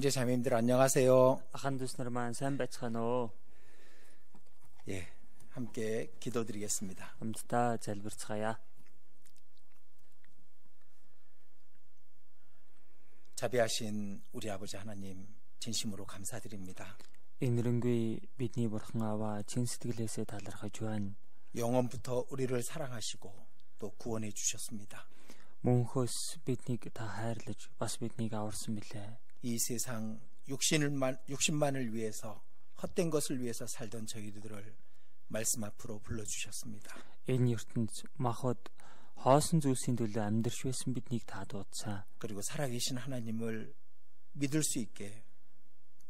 형제 자매님들 안녕하세요. Ахын дүүс нар маань сайн байцгаана уу? 예, 함께 기도드리겠습니다. Хамтдаа залбирцгаая. 자비하신 우리 아버지 하나님 진심으로 감사드립니다. Энэрэнгүй бидний бурхан аваа чин сэтгэлээсээ талархаж байна. 영원부터 우리를 사랑하시고 또 구원해 주셨습니다. Мөнхөөс биднийг та хайрлаж бас биднийг аварсан билээ. 이 세상 육신만을 위해서 헛된 것을 위해서 살던 저희들을 말씀 앞으로 불러주셨습니다. Энэ ертөнд махад хоосон зүйлсийн төлөө амьдрч байсан биднийг та дуудсан. 그리고 살아계신 하나님을 믿을 수 있게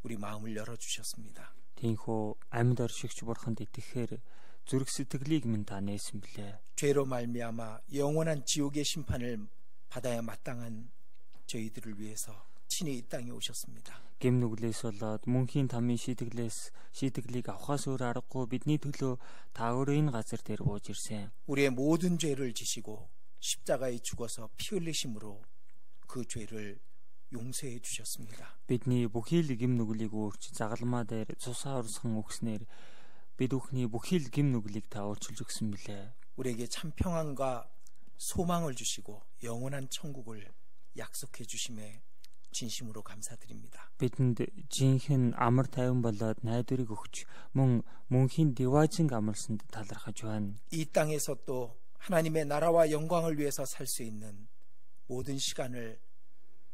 우리 마음을 열어주셨습니다. Тиймээс амьд оршигч бурханд итгэхээр зүрх сэтгэлийг минь та нээсэн билээ. 죄로 말미암아 영원한 지옥의 심판을 받아야 마땅한 저희들을 위해서 친히 이 땅에 오셨습니다. Гэм нүглээс болоод мөнхийн тамийн шийтгэлийг авахаас өөр аргагүй бидний төлөө та өөрөө энэ газар дээр бууж ирсэн. 우리의 모든 죄를 지시고 십자가에 죽어서 피 흘리심으로 그 죄를 용서해 주셨습니다. Бидний бүхий л гэм нүглийг өөрч загалмаа дээр цусаа урсган өгснээр бид бүхний бүхий л гэм нүглийг та өөрчилж өгсөн билээ. 우리에게 참 평안과 소망을 주시고 영원한 천국을 약속해 주심에 진심으로 감사드립니다. Бидэнд жинхэнэ амар тайван болоод найдварыг өгч мөнхийн диваажинг амарсанд талархаж байна. 이 땅에서 또 하나님의 나라와 영광을 위해서 살 수 있는 모든 시간을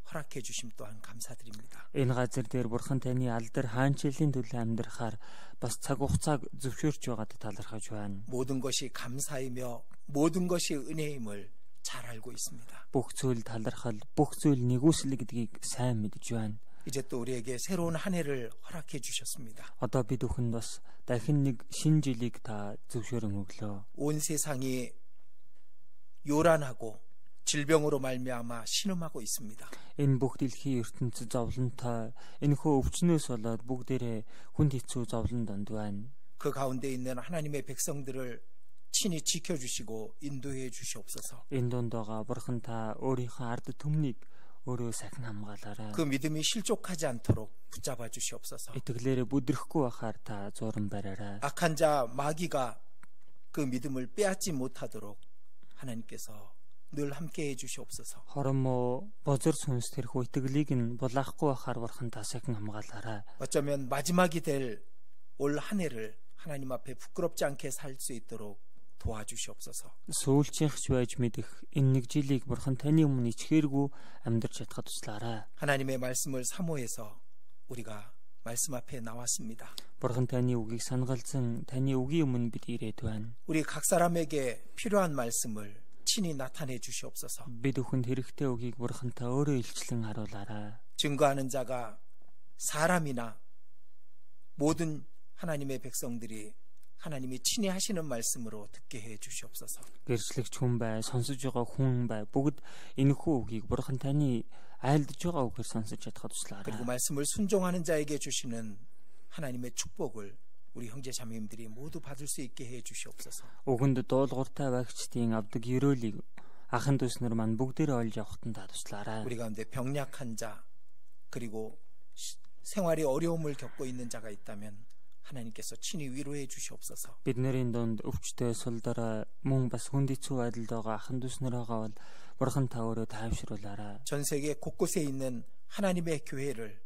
허락해 주심 또한 감사드립니다. Энэ газар дээр бурхан таны алдар хаанчлалын төлөө амьдрахаар бас цаг хугацааг зөвшөөрч байгаад талархаж байна. 모든 것이 감사이며 모든 것이 은혜임을 잘 알고 있습니다. Бүх зүйл талархал, бүх зүйл нэгүсэл гэдгийг сайн мэдж байна. 이제 또 우리에게 새로운 한 해를 허락해 주셨습니다. Одоо бид бүхэнд бас дахин нэг шинэ жилийг та зөвшөөрөн өглөө. 온 세상이 요란하고 질병으로 말미암아 신음하고 있습니다. Энэ бүх дэлхийн ертөнцид зовлонтой энэхүү өвчнөөс болоод бүгдээрээ хүнд хэцүү зовлон донд байна. 그 가운데 있는 하나님의 백성들을 친히 지켜주시고 인도해 주시옵소서. Энэ донд байгаа бурхан та өөрийнхөө ард түмнийг өөрөө сахин хамгаалаарай. 그 믿음이 실족하지 않도록 붙잡아 주시옵소서. Итгэлээрээ бүдрэхгүй байхаар та зуран бариарай. 악한 자 마귀가 그 믿음을 빼앗지 못하도록 하나님께서 늘 함께 해 주시옵소서. Хоромоо бозор сүнс тэрхүү итгэлийг нь булаахгүй байхаар бурхан та сахин хамгаалаарай. 어쩌면 마지막이 될 올 한 해를 하나님 앞에 부끄럽지 않게 살 수 있도록 도와주시옵소서. Сүүлчийнхч байж мэдэх энэ нэг жилийг бурхан таны өмнө ичхээргүй амьдарч чадхад туслаарай. 하나님의 말씀을 사모해서 우리가 말씀 앞에 나왔습니다. Бурхан таны үгийг санагалзан таны үгийн өмнө бид ирээд байна. 우리 각 사람에게 필요한 말씀을 친히 나타내 주시옵소서. Бид бүхэнд хэрэгтэй үгийг бурхантай өөрөө илчлэн харуулаарай. 증거하는 자가 사람이나 모든 하나님의 백성들이 하나님이 친히 하시는 말씀으로 듣게 해 주시옵소서. Гэрчлэгч хүн бай, сонсож байгаа хүн бай. Бүгд энэхүү үгийг бурхан таны айлдж байгаа үгээр сонсож чадхад туслаарай. 그리고 말씀을 순종하는 자에게 주시는 하나님의 축복을 우리 형제 자매님들이 모두 받을 수 있게 해 주시옵소서. Үгэнд дуулууртай багчдын авдаг ёроолыг ахын дүүс нар маань бүгдээрээ олж явахад та туслаарай. 우리 가운데 병약한 자 그리고 생활에 어려움을 겪고 있는 자가 있다면 하나님께서 친히 위로해 주시옵소서. Бидний донд өвчтөе сулдараа мөн бас хүнд хэцүү байдалд байгаа ахын дүүс нарагаа бол бурхан та өөрөө тайвшруулаарай. 전 세계 곳곳에 있는 하나님의 교회를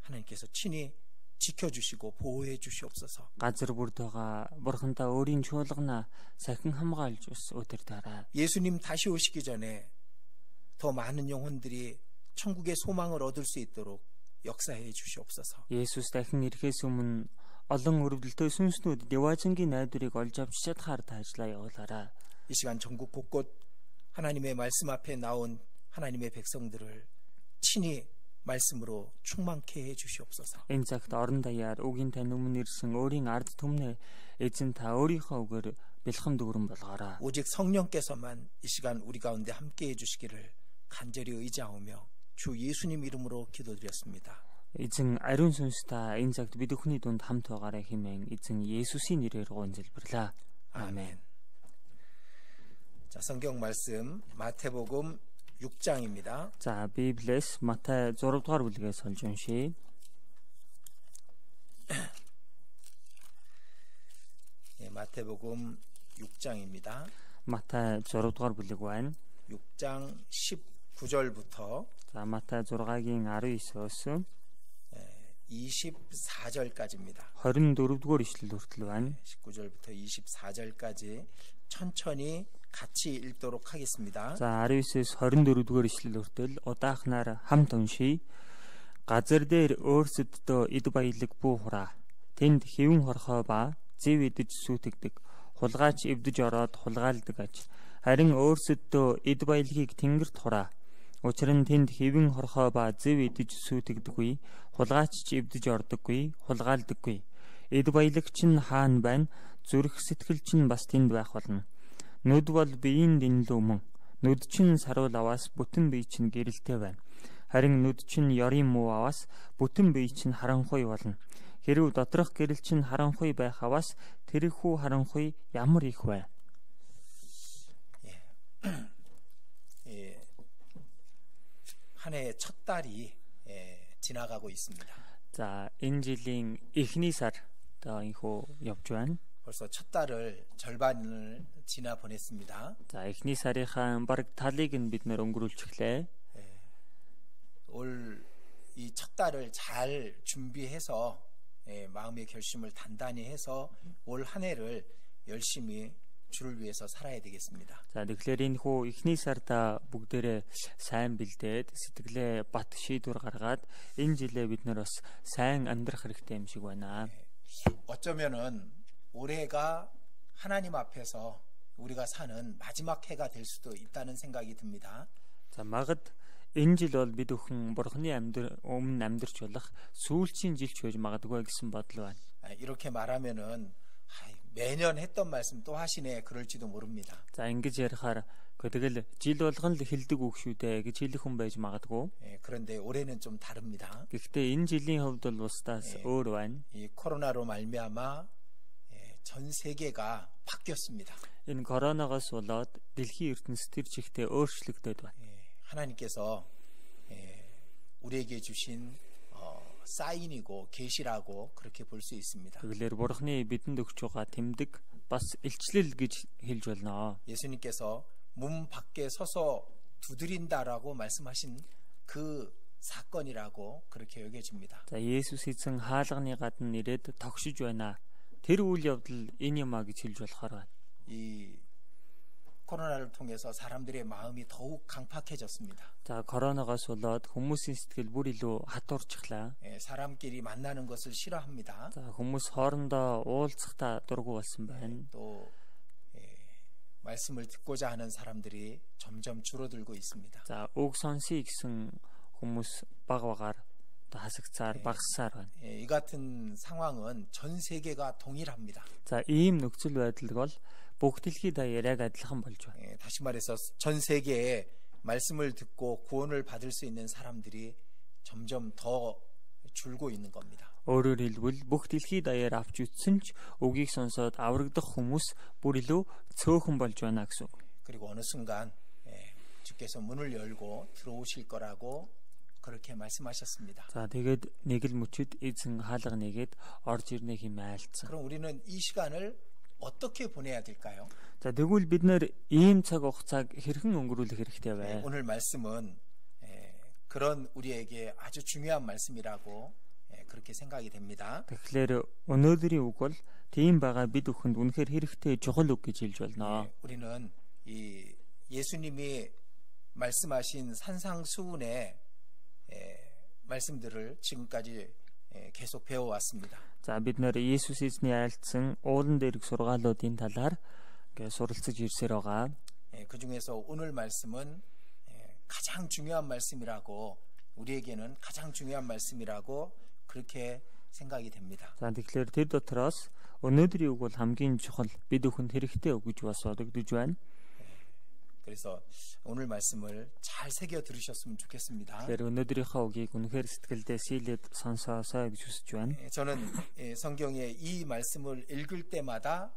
하나님께서 친히 지켜주시고 보호해 주시옵소서. Газар бүрд байгаа бурхан та өөрийн чуулгана сахин хамгаалж ус өдөрдөрэй. 예수님 다시 오시기 전에 더 많은 영혼들이 천국의 소망을 얻을 수 있도록 역사해 주시옵소서. Есүс дахин ирэхээс өмнө олон өрөвдөлтөй сүнснүүд деважингийн найдварыг олж авч чадхаар та ажиллаа явуулаарай. 이 시간 전국 곳곳 하나님의 말씀 앞에 나온 하나님의 백성들을 친히 말씀으로 충만케 해 주시옵소서. Энэ цагт орон даяар үгийн тань өмнө ирсэн өөрийн ард түмнээ эзэн та өөрийнхөө үгээр бэлхэм дүүрэн болгоорой. 오직 성령께서만 이 시간 우리 가운데 함께 해 주시기를 간절히 의지하오며 주 예수님 이름으로 기도드렸습니다. Эзэн ариун сүнс та энэ цагт бид бүхний дунд хамт байгаарай хэмээн эзэн Есүсийн нэрээр гуйжлбарлаа. 아멘. 자, 성경 말씀 마태복음 6장입니다. За Библиэс Матай 6 дугаар бүлгээс олж уншийе. 마태복음 6장입니다. Матай 6 дугаар бүлэг байна. 6장 19절부터 За Матай 6-гийн 19-өөс 24절까지입니다. 24 дугаар ишлэл хүртэл байна. 19절부터 24절까지 천천히 같이 읽도록 하겠습니다. За 19-с 24 дугаар ишлэл хүртэл удаахнаар хамт уншийе. Газар дээр өөрсөддөө эд баялаг бүү хураа. Тэнд хэвэн хорхоо ба зэв идэж сүйтгэдэг. Хулгайч эвдэж ороод хулгайлдаг аж. Харин өөрсөддөө эд баялагийг тэнгэрт хураа. Учир нь тэнд хэвэн хорхоо ба зэв идэж сүйтгэдэггүй. Хулгайч ч эвдэж ордоггүй, хулгайлдаггүй. Эд баялагч нь хаана байна? Зүрх сэтгэл чинь бас тэнд байх болно. Нүд бол биеийн дэнлүү мөн. Нүд чинь саруул аваас бүтэн бие чинь гэрэлтэй байна. Харин нүд чинь ёрын муу аваас бүтэн бие чинь харанхуй болно. Хэрв доторх гэрэл чинь харанхуй байх аваас тэрхүү харанхуй ямар их вэ? 한 해의 첫 달이 지나가고 있습니다. За энэ жилийн эхний сар одоо инхүү явж байна. 벌써 첫 달을 절반을 지나 보냈습니다. За эхний сарынхаа бараг талыг нь бид нэр өнгөрүүлчихлээ. 올 이 첫 달을 잘 준비해서 마음의 결심을 단단히 해서 올 한 해를 열심히 주를 위해서 살아야 되겠습니다. За тэгэхээр энэ хүү эхний сарда бүгдээрээ сайн бэлдээд сэтгэлээ бат шийдвэр гаргаад энэ жилээ бид нэр бас сайн амьдрах хэрэгтэй юм шиг байна. 어쩌면은 올해가 하나님 앞에서 우리가 사는 마지막 해가 될 수도 있다는 생각이 듭니다. За магад энэ жил бол бид өхөн бурхны өмнө амьдарч болох сүүлчийн жилч байж магадгүй гэсэн бодол байна. 이렇게 말하면은 매년 했던 말씀 또 하시네 그럴지도 모릅니다. За ингэж ярихаар тэгэл жил болгон л хэлдэг үг шүү дээ гэж хэлэх хүн байж магадгүй. 그런데 올해는 좀 다릅니다. Гэхдээ энэ жилийн хувьд бол устдаас өөр байна. 이 코로나로 말미암아 전 세계가 바뀌었습니다. Энэ коронавигоос болоод дэлхийн ертөнцийн төр чигтээ өөрчлөгдөд байна. 하나님께서 우리에게 주신 사인이고 계시라고 그렇게 볼 수 있습니다. 그래서 бурхны бидэнд өгч байгаа тэмдэг бас илчлэл гэж хэлж болно. 예수님께서 문 밖에 서서 두드린다라고 말씀하신 그 사건이라고 그렇게 여겨집니다. За Есүс эзэн хаалганы гадна ирээд тогшиж байна. Тэр үйл явдал энэ юм а гэж хэлж болохоор байна. 이 코로나를 통해서 사람들의 마음이 더욱 강팍해졌습니다. За коронавигоос болоод хүмүүсийн сэтгэл бүр илүү хатуурчихлаа. 사람끼리 만나는 것을 싫어합니다. За хүмүүс хоорондоо уулзахтаа дургу болсон байна. 또 말씀을 듣고자 하는 사람들이 점점 줄어들고 있습니다. За үг сонсъё гэсэн хүмүүс баг багаар хасагцаар багассаар байна. 이 같은 상황은 전 세계가 동일합니다. За ийм нөхцөл байдал бол бүх дэлхийд даяар яг адилхан болж байна. 다시 말해서 전 세계에 말씀을 듣고 구원을 받을 수 있는 사람들이 점점 더 줄고 있는 겁니다. Өөрөөр хэлбэл бүх дэлхийд даяар авч үзсэн ч үгийг сонсоод аврагдах хүмүүс бүр илүү цөөхөн болж байна гэсэн үг. 그리고 어느 순간 주께서 문을 열고 들어오실 거라고 그렇게 말씀하셨습니다. За тэгээд нэг л мөчөд эзэн хаалга нэгээд орж ирнэ хэмээн айлцсан. 그럼 우리는 이 시간을 어떻게 보내야 될까요? За тэгвэл бид нэр ийм цаг хугацааг хэрхэн өнгөрүүлэх хэрэгтэй вэ? 오늘 말씀은 그런 우리에게 아주 중요한 말씀이라고 그렇게 생각이 됩니다. Тэгэхээр өнөөдрийн үг бол тийм байгаа бид бүхэнд үнэхээр хэрэгтэй чухал үг гэж хэлж байна. 우리는 이 예수님이 말씀하신 산상수훈의 말씀들을 지금까지 계속 배워왔습니다. За бид нэр Есүс эзний айлцсан уулан дээрх сургаалуудын талаар суралцж ирсээр байгаа. 그 중에서 오늘 말씀은 가장 중요한 말씀이라고 우리에게는 가장 중요한 말씀이라고 그렇게 생각이 됩니다. За тэгэхээр тэр дотроос өнөөдрийн үг бол хамгийн чухал бид бүхэнд хэрэгтэй үг гэж бас бодогдож байна. 그래서 오늘 말씀을 잘 새겨 들으셨으면 좋겠습니다. Тэгэхээр өнөөдрийнхөө үгийг үнэхээр сэтгэлдээ сийлээд сонсоосоо гэж хүсэж байна. 저는 성경의 이 말씀을 읽을 때마다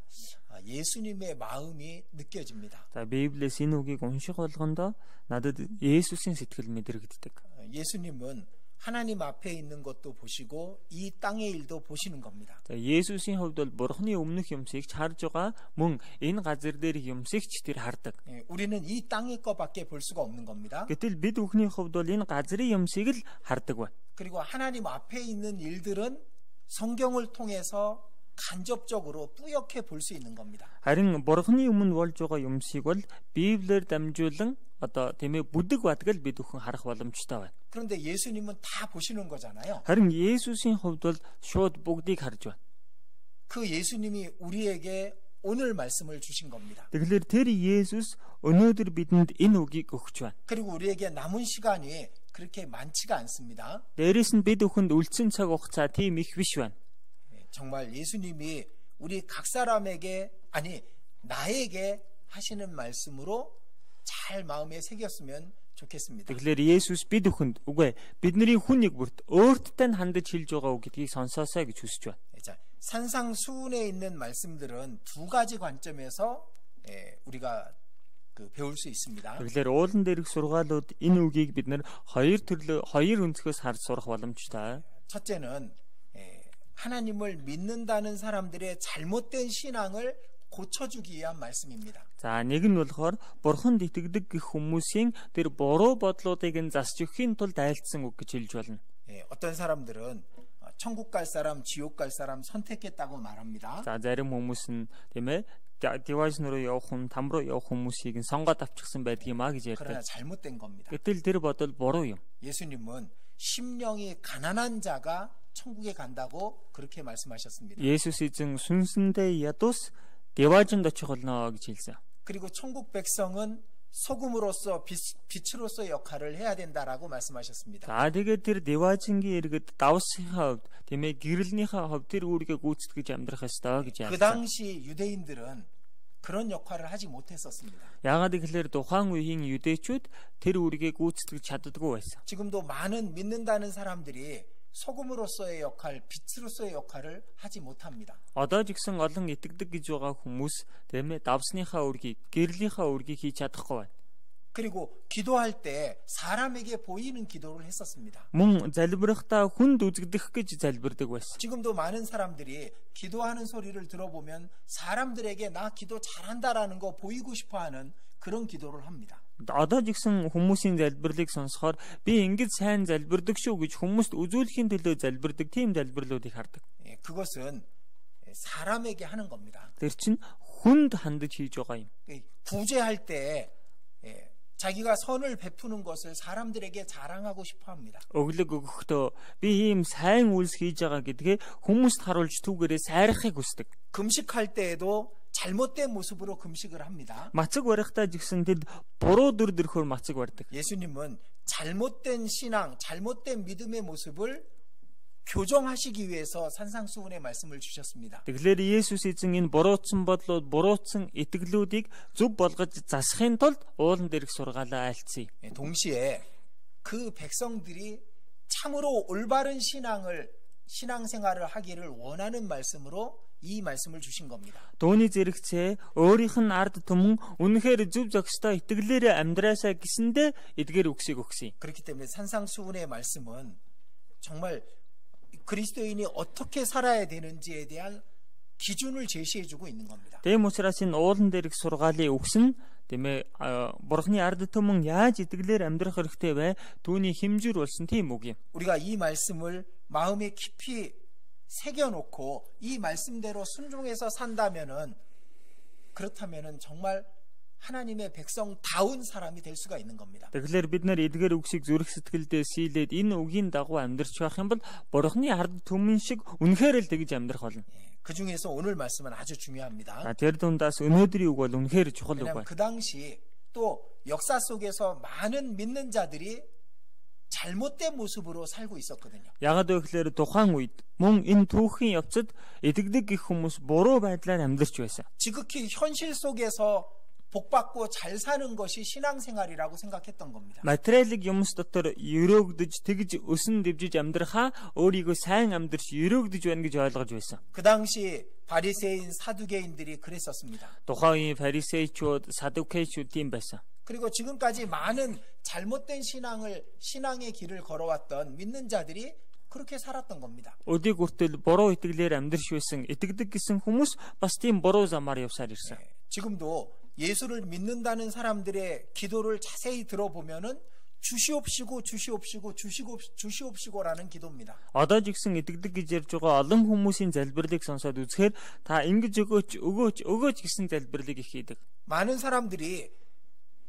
예수님의 마음이 느껴집니다. За Библиэс энэ үгийг унших болгондоо надад Есүсийн сэтгэл мэдрэгддэг. 예수님은 하나님 앞에 있는 것도 보시고 이 땅의 일도 보시는 겁니다. За Есүсийн хувьд бол Бурхны өмнөх юмсыг харж байгаа, мөн энэ газар дээрх юмсыг ч тэр хардаг. 우리는 이 땅의 것밖에 볼 수가 없는 겁니다. Гэтэл бид бүхний хувьд бол энэ газрын юмсыг л хардаг байна. 그리고 하나님 앞에 있는 일들은 성경을 통해서 간접적으로 뿌옇게 볼 수 있는 겁니다. Харин Бурхны өмнө болж байгаа юмсыг бол Библиэр дамжуулан одоо тийм ээ бүдэг бадгал бид бүхэн харах боломжтой байна. 그런데 예수님은 다 보시는 거잖아요. Харин Есүсийн хувьд бол шууд бүгдийг харж байна. 그 예수님이 우리에게 오늘 말씀을 주신 겁니다. Тэгэхээр тэр Есүс өнөөдөр бидэнд энэ үгийг өгч байна. 그리고 우리에게 남은 시간이 그렇게 많지가 않습니다. Дээрээс нь бид бүхэнд үлдсэн цаг хугацаа тийм их биш байна. 정말 예수님이 우리 각 사람에게 아니 나에게 하시는 말씀으로 잘 마음에 새겼으면 좋겠습니다. Тэгэхээр Есүс бид бүхэнд үгүй бидний хүн нэг бүрт өөртөө нь хандаж хэлж байгаа үг гэдгийг сонсоосаа гэж хүсэж байна. 자, 산상수훈에 있는 말씀들은 두 가지 관점에서 우리가 배울 수 있습니다. Тэгэхээр уулан дээрх сургаалууд энэ үгийг бид нэр хоёр өнцгөөс харж сурах боломжтой. 첫째는 하나님을 믿는다는 사람들의 잘못된 신앙을 고쳐주기 위한 말씀입니다. За нэг нь болохоор бурханд итгэдэг гэх хүмүүсийн тэр буруу бодлуудыг нь засч өгөхийн тулд айлтсан үг гэж хэлж болно. 어떤 사람들은 천국 갈 사람, 지옥 갈 사람 선택했다고 말합니다. За зарим хүмүүс нь тийм ээ 디바이션 руу явах хүн, там руу явах хүмүүсийг нь сонгоод авчихсан байдаг юм а гэж 그러나 ярьдаг. 잘못된 겁니다. гэтэл тэр бодол буруу юм. 예수님은 심령이 가난한 자가 천국에 간다고 그렇게 말씀하셨습니다. Есүс эзэн сүнсэндээ ядус 디바이션д очих болно гэж хэлсэн. 그리고 천국 백성은 소금으로서 빛으로서 역할을 해야 된다라고 말씀하셨습니다. За тэгээд тэр 디바이션гийн иргэд давсынхаа хувьд тийм ээ гэрэлнийхээ хувьд тэр үүргээ гүйцэтгэж амьдрах ёстой гэж 그 ярьсан. 당시 유대인들은 그런 역할을 하지 못했었습니다. Яагаад гэвэл тухайн үеийн 유대чүүд тэр үүргээ гүйцэтгэж чаддаггүй байсан. 지금도 많은 믿는다는 사람들이 소금으로서의 역할, 빛으로서의 역할을 하지 못합니다. Одоо ч гэсэн олон итгэдэг гэж байгаа хүмүүс тийм ээ давсныхаа үргийг, гэрлийнхаа үргийг хийж чадахгүй байна. 그리고 기도할 때 사람에게 보이는 기도를 했었습니다. Мөн залбирахдаа хүнд үзэгдэх гэж залбирдаг байсан. 지금도 많은 사람들이 기도하는 소리를 들어보면 사람들에게 나 기도 잘한다라는 거 보이고 싶어하는 그런 기도를 합니다. Одоо ч гэсэн хүмүүсийн залбирлыг сонсохоор би ингэж сайн залбирдаг шүү гэж хүмүүст үзүүлэхийн төлөө залбирдаг тийм залбирлуудыг хардаг. 그것은 사람에게 하는 겁니다. Тэр чинь хүнд хандаж хийж байгаа юм. 구제할 때 자기가 선을 베푸는 것을 사람들에게 자랑하고 싶어합니다. Өглөг өгөхдөө би ийм сайн үйлс хийж байгаа гэдгээ хүмүүст харуулж түүгээрээ сайрахыг хүсдэг. 금식할 때에도 잘못된 모습으로 금식을 합니다. Мацаг барихтаа ч гэсэн тэд буруу дүр төрхөөр мацаг барьдаг. 예수님은 잘못된 신앙, 잘못된 믿음의 모습을 교정하시기 위해서 산상수훈의 말씀을 주셨습니다. Тэгэхээр Есүс эзэн энэ буруутсан бодлууд, буруутсан итгэлүүдийг зөв болгож засахын тулд уулан дээрх сургаалаа айлцъя. 동시에 그 백성들이 참으로 올바른 신앙생활을 하기를 원하는 말씀으로 이 말씀을 주신 겁니다. Дууны зэрэгцээ өөрийнх нь ард түмэн үнэхээр зөв зохистой итгэлээрээ амьдраасаа гэсэндэ эдгээр үгсийг өгсөн. 그렇기 때문에 산상수훈의 말씀은 정말 그리스도인이 어떻게 살아야 되는지에 대한 기준을 제시해주고 있는 겁니다. Тийм учраас энэ уулан дээрх сургаалын үгс нь тийм ээ бурхны ард түмэн яаж итгэлээр амьдрах хэрэгтэй вэ? Түүний хэмжүүр болсон тийм үг юм. 우리가 이 말씀을 마음에 깊이 새겨놓고 이 말씀대로 순종해서 산다면은 그렇다면은 정말 하나님의 백성다운 사람이 될 수가 있는 겁니다. Тэгэхээр бид нар эдгээр үгсийг зүрх сэтгэлдээ сийлээд энэ үгийн дагуу амьдрч байх юм бол бурхны ард түмэн шиг үнэхээр л тэгж амьдрах болно. 그 중에서 오늘 말씀은 아주 중요합니다. Тэр дундаас өнөөдрийн үг бол үнэхээр чухал үг 왜냐하면 байна. 그 당시 또 역사 속에서 많은 믿는 자들이 잘못된 모습으로 살고 있었거든요. Ягаад вэ гэхээр тухайн үед мөн энэ түүхийн явцад итгэдэг гэх хүмүүс буруу байдлаар амьдрч байсан. 지극히 현실 속에서 복받고 잘 사는 것이 신앙생활이라고 생각했던 겁니다. Материалын юмс дотор өрөөгдөж тэгж өсөн дэвжиж амьдрахаа өөрийгөө сайн амьдрч өрөөгдөж байна гэж ойлгож байсан. 그 당시 바리새인 사두개인들이 그랬었습니다. Тухайн үеийн фарисеичуд, садукеичуд тийм байсан. 그리고 지금까지 많은 잘못된 신앙의 길을 걸어왔던 믿는 자들이 그렇게 살았던 겁니다. Өдийг хүртэл буруу итгэлээр амьдрш байсан, итгэдэг гэсэн хүмүүс бас тийм буруу замаар явсаар ирсэн. 지금도 예수를 믿는다는 사람들의 기도를 자세히 들어보면은 주시옵시고 주시옵시고 주시옵시고라는 기도입니다. Одоо ч гэсэн итгэдэг гэж ярьж байгаа олон хүмүүсийн залбирлыг сонсоод үзэхээр та ингэж өгөөч гэсэн залбирлыг их хийдэг. 많은 사람들이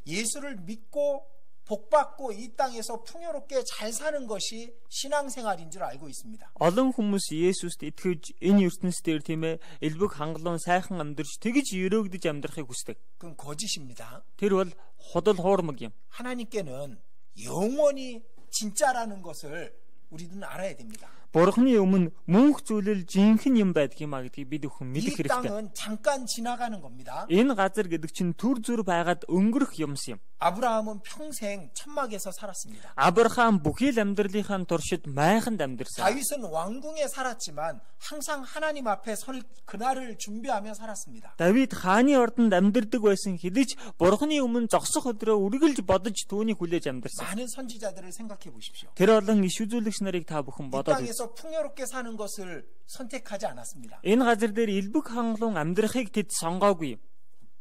예수를 믿고 복받고 이 땅에서 풍요롭게 잘 사는 것이 신앙생활인 줄 알고 있습니다. Олон хүмүүс Есүст итгэж энэ ертөнцийн дээр тийм ээ элбэг хангалуун сайхан амьдрч тэгж өрөөгдөж амьдрахыг хүсдэг. 그건 거짓입니다. Тэр бол худал хуурмаг юм. 하나님께는 영원히 진짜라는 것을 우리는 알아야 됩니다. Бурхны өмнө мөнх зүйлэл жинхэнэ юм байдаг юм а гэдгийг бид бүхэн 이 мэдэх хэрэгтэй. 땅은 잠깐 지나가는 겁니다. Энэ газар гэдэг чинь түр зүр байгаад өнгөрөх юмс юм. 아브라함은 평생 천막에서 살았습니다. Авраам бүхий л амьдралынхаа туршид майханд амьдэрсэн. 다윗은 왕궁에 살았지만 항상 하나님 앞에 설 그날을 준비하며 살았습니다. Давид хааны ордонд амьдардаг байсан хэдиж Бурхны өмнө зогсох өдрөө үргэлж бодож түүнийг хүлээж амьдарсан. 많은 선지자들을 생각해 보십시오. Тэр олон иш үзүүлэгч нарыг та бүхэн 이 бодоод 땅에서 풍요롭게 사는 것을 선택하지 않았습니다. энэ газар дээр элбэг хангалуун амьдрахыг тэд сонгоогүй.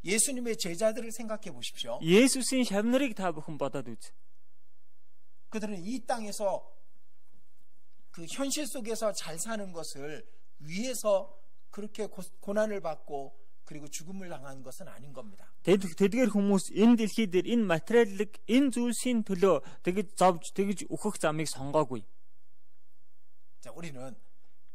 예수님의 제자들을 생각해 보십시오. Есүсийн шавнарыг та бүхэн бодоод үз. 그들은 이 땅에서 그 현실 속에서 잘 사는 것을 위해서 그렇게 고난을 받고 그리고 죽음을 당한 것은 아닌 겁니다. Тэдгээр хүмүүс энэ дэлхий дээр энэ материаллык энэ зүйлсийн төлөө тэгж зовж тэгж үхэх замыг сонгоогүй. 자, 우리는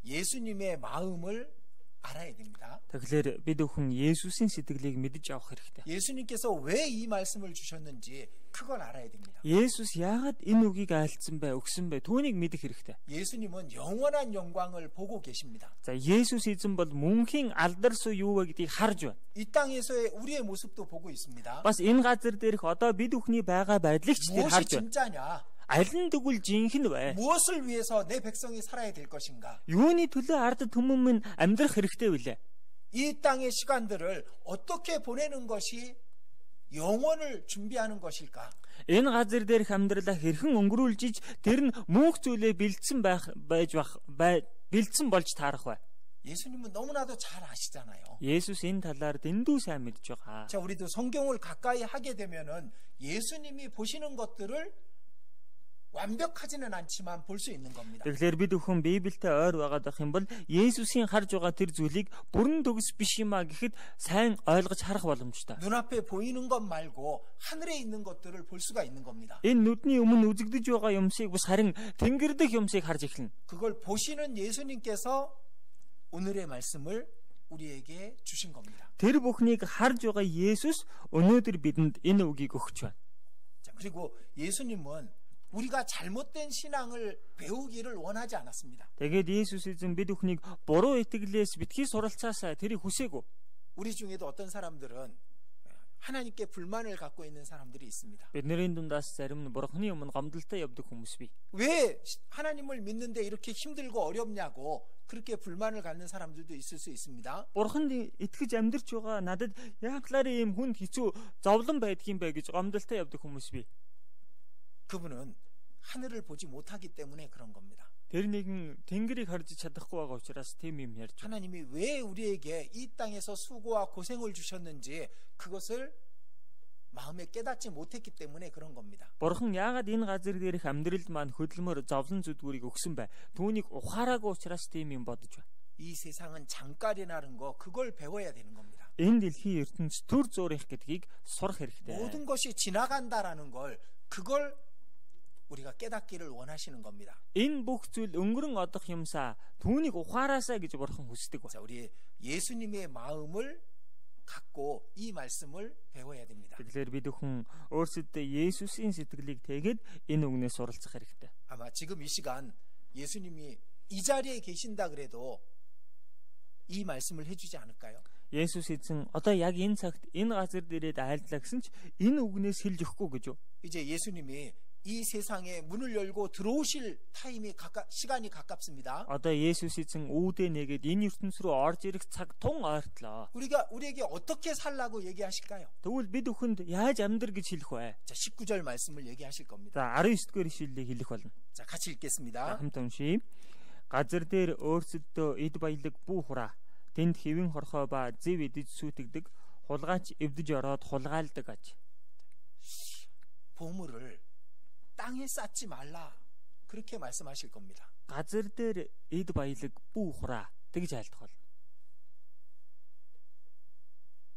예수님의 마음을 알아야 됩니다. Тэгэхээр бид бүхэн Есүсийн сэтгэлийг мэдж авах хэрэгтэй. 예수님께서 왜 이 말씀을 주셨는지 그걸 알아야 됩니다. Есүс яагаад энэ үгийг айлцсан бэ, өгсөн бэ? Түүнийг мэдэх хэрэгтэй. 예수님은 영원한 영광을 보고 계십니다. За Есүс эзэн бол мөнхийн алдарсуу юу вэ гэдгийг харж байна. 이 땅에서의 우리의 모습도 보고 있습니다. Бас энэ газар дээрх одоо бид бүхний байгаа байдлыг ч тэр 무엇이 харж байна. 진짜냐? Аль нь тэгвэл жинхэнэ вэ? 무엇을 위해서 내 백성이 살아야 될 것인가? Юуны төлөө ард түмэн минь амьдрах хэрэгтэй вүлээ? 이 땅의 시간들을 어떻게 보내는 것이 영원을 준비하는 것일까? Энэ газар дээрх амьдралаа хэрхэн өнгөрүүлж иж тэр нь мөнх зүйлээ бэлдсэн болж таарах вэ? 예수님은 너무나도 잘 아시잖아요. Есүс энэ талаар дэндүү сайн мэдж байгаа. 자, 우리도 성경을 가까이 하게 되면은 예수님이 보시는 것들을 완벽하지는 않지만 볼 수 있는 겁니다. Тэгэхээр бид бүхэн Библиэтэй ойр байгаад байх юм бол Есүсийн харж байгаа тэр зүйлийг бүрэн төгс биш юм а гэхэд сайн ойлгож харах боломжтой. 눈앞에 보이는 것 말고 하늘에 있는 것들을 볼 수가 있는 겁니다. Энэ нүдний өмнө үзэгдэж байгаа юмсыг бас харин тэнгэр дэх юмсыг харж эхэлнэ. 그걸 보시는 예수님께서 오늘의 말씀을 우리에게 주신 겁니다. Тэр бүхнийг харж байгаа Есүс өнөөдөр бидэнд энэ үгийг өгч байна. 자, 그리고 예수님은 우리가 잘못된 신앙을 배우기를 원하지 않았습니다. Тэгээд Есүс эзэн бид бүхнийг буруу итгэлээс битгий суралцаасаа тэрийг хүсээгүй. 우리 중에도 어떤 사람들은 하나님께 불만을 갖고 있는 사람들이 있습니다. Бидний дундаас зарим нь Бурхны өмнө гомдолтой явдаг хүмүүс бий. 왜 하나님을 믿는데 이렇게 힘들고 어렵냐고 그렇게 불만을 갖는 사람들도 있을 수 있습니다. Бурханд итгэж амьдрч байгаа надад яг талаар ийм хүнд хэцүү зовлон байдгийм бэ гэж гомдолтой явдаг хүмүүс бий. 그분은 하늘을 보지 못하기 때문에 그런 겁니다. Тэр нэгэн тэнгэрийг харж чадахгүй байгаа учраас тийм юм ярьж байна. 하나님이 왜 우리에게 이 땅에서 수고와 고생을 주셨는지 그것을 마음에 깨닫지 못했기 때문에 그런 겁니다. Бурхан яагаад энэ газар дээрх амьдралд маань хөдөлмөр зовлон зүдгүүрийг өгсөн бэ? Түүнийг ухаараагүй учраас тийм юм бодож байна. 이 세상은 잠깐이라는 거 그걸 배워야 되는 겁니다. Энэ дэлхийн ертөнц төр зуурих гэдгийг сурах хэрэгтэй. 모든 것이 지나간다라는 걸 그걸 우리가 깨닫기를 원하시는 겁니다. Энэ бүх зүйл өнгөрөн одох юмсаа түүнийг ухаараасаа гэж Бурхан хүсдэг ба. 자, 우리 예수님의 마음을 갖고 이 말씀을 배워야 됩니다. Тэгэхээр бид бүхэн өөрсөддөө Есүсийн сэтгэлийг тэгээд энэ үгнээс суралцах хэрэгтэй. 아마 지금 이 시간 예수님이 이 자리에 계신다 그래도 이 말씀을 해주지 않을까요? Есүс эзэн одоо яг энэ цагт энэ газар дээрээ айлдлаа гэсэн ч энэ үгнээс хэлж өгөхгүй гэж. 이제 예수님이 이 세상에 문을 열고 들어오실 시간이 가깝습니다. Одоо Есүс эзэн үүдээ нэгээд энэ ертөнц рүү орж ирэх цаг тун ойртлоо. 우리에게 어떻게 살라고 얘기하실까요? Тэгвэл бид бүхэнд яаж амьдр гэж хэлэх вэ? 자, 19절 말씀을 얘기하실 겁니다. За 19-р ишлэлийг хэлэх болно. 자, 같이 읽겠습니다. Хамт уншийе. Газар дээр өөрсөддөө эд баялаг бүү хураа. Тэнд хэвэн хорхоо ба зэв идэж сүйтгэдэг, хулгайч эвдэж ороод хулгайлдаг аж. 보물을 땅에 쌓지 말라. 그렇게 말씀하실 겁니다. Газар дээр эд баялаг бүү хураа тэгж айлдах бол.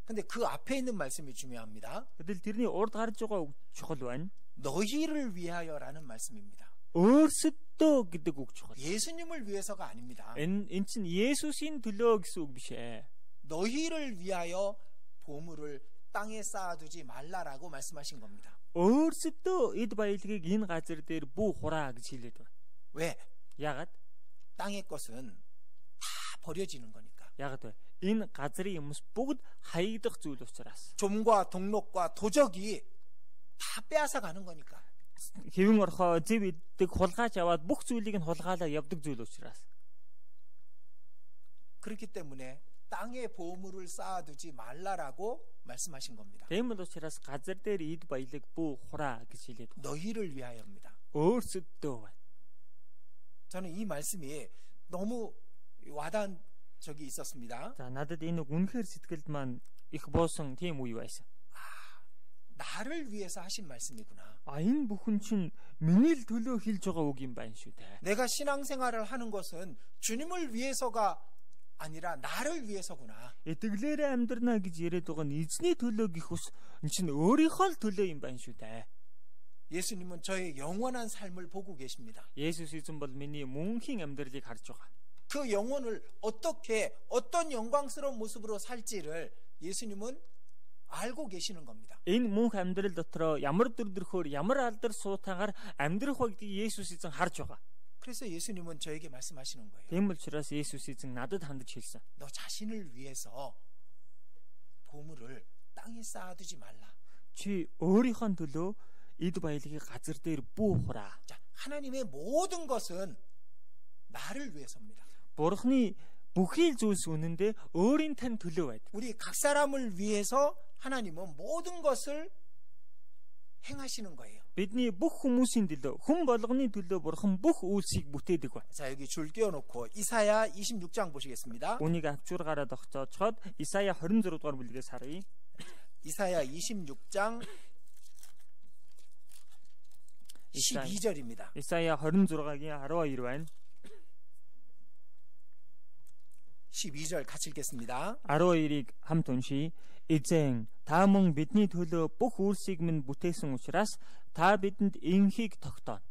근데 그 앞에 있는 말씀이 중요합니다. Гэтэл тэрний урд гарч байгаа үг чухал байна. 너희를 위하여라는 말씀입니다. Өөрсөддөө гэдэг үг чухал. 예수님을 위해서가 아닙니다. Энэ чинь Есүсийн төлөө гэсэн үг биш ээ. 너희를 위하여 보물을 땅에 쌓아두지 말라라고 말씀하신 겁니다. Өөрсөддөө эд баялагийг энэ газар дээр бүү хураа гэж хэлээд байна. 왜? Яагаад? 땅의 것은 다 버려지는 거니까. Яагаад вэ? Энэ газрын хүмүүс бүгд хаягдах зүйл учраас. 좀과 동록과 도적이 다 빼앗아 가는 거니까. Хэвэн орхоо зэв иддэг хулгайч аваад бүх зүйлийг нь хулгайлаа явдаг зүйл учраас. 그렇기 때문에 땅에 보물을 쌓아두지 말라라고 말씀하신 겁니다. Тийм л учраас газар дээр эд баялаг бүү хураа гэж хэлээд байна. 너희를 위하여입니다. Өөрсөддөө байна. 저는 이 말씀이 너무 와닿은 적이 있었습니다. За надад энэ үг үнэхээр сэтгэлд маань их буусан тийм үе байсан. 나를 위해서 하신 말씀이구나. Энэ бүхэн чинь миний л төлөө хэлж байгаа үг юм байна шүү дээ. 내가 신앙생활을 하는 것은 주님을 위해서가 아니라 나를 위해서구나. Итгэлээрээ амьдрна гэж яриад байгаа нь эзний төлөө гэх ус энэ чинь өөрийнхөө л төлөө юм байна шүү дээ. 예수님은 저의 영원한 삶을 보고 계십니다. Есүс эзэн бол миний мөнхийн амьдралыг харж байгаа. 그 영혼을 어떻게 어떤 영광스러운 모습으로 살지를 예수님은 알고 계시는 겁니다. Энэ мөнх амьдрал дотроо ямар дөрдөрхөөр ямар алдар суутаагаар амьдрах вэ гэдгийг Есүс эзэн харж байгаа. 그래서 예수님은 저에게 말씀하시는 거예요. Тийм учраас Есүс эзэн надад хандаж хэлсэн. 너 자신을 위해서 보물을 땅에 쌓아두지 말라. Чи өөрийнхөө төлөө эд баялагийг газар дээр бүү хураа. 자, 하나님의 모든 것은 나를 위해서입니다. Бурхны бүхий л зүйлс үнэндээ өөрийн тань төлөө байдаг. 우리 각 사람을 위해서 하나님은 모든 것을 행하시는 거예요. Бидний бүх хүмүүсийн төлөө, хүн болгоны төлөө Бурхан бүх үйлсийг бүтээдэг ба. 자, 여기 줄 띄워놓고 이사야 26장 보시겠습니다. Үнийг авчуур гараад огцоочход Исая 26 дугаар бүлгээс харъя. 이사야 26장 12절입니다. Исая 26-гийн 12 байна. 12절 같이 읽겠습니다. 12-ыг хамт уншийе. Эзэн, та мөн бидний төлөө бүх үйлсийг минь бүтээсэн учраас та бидэнд инхийг тогтооно.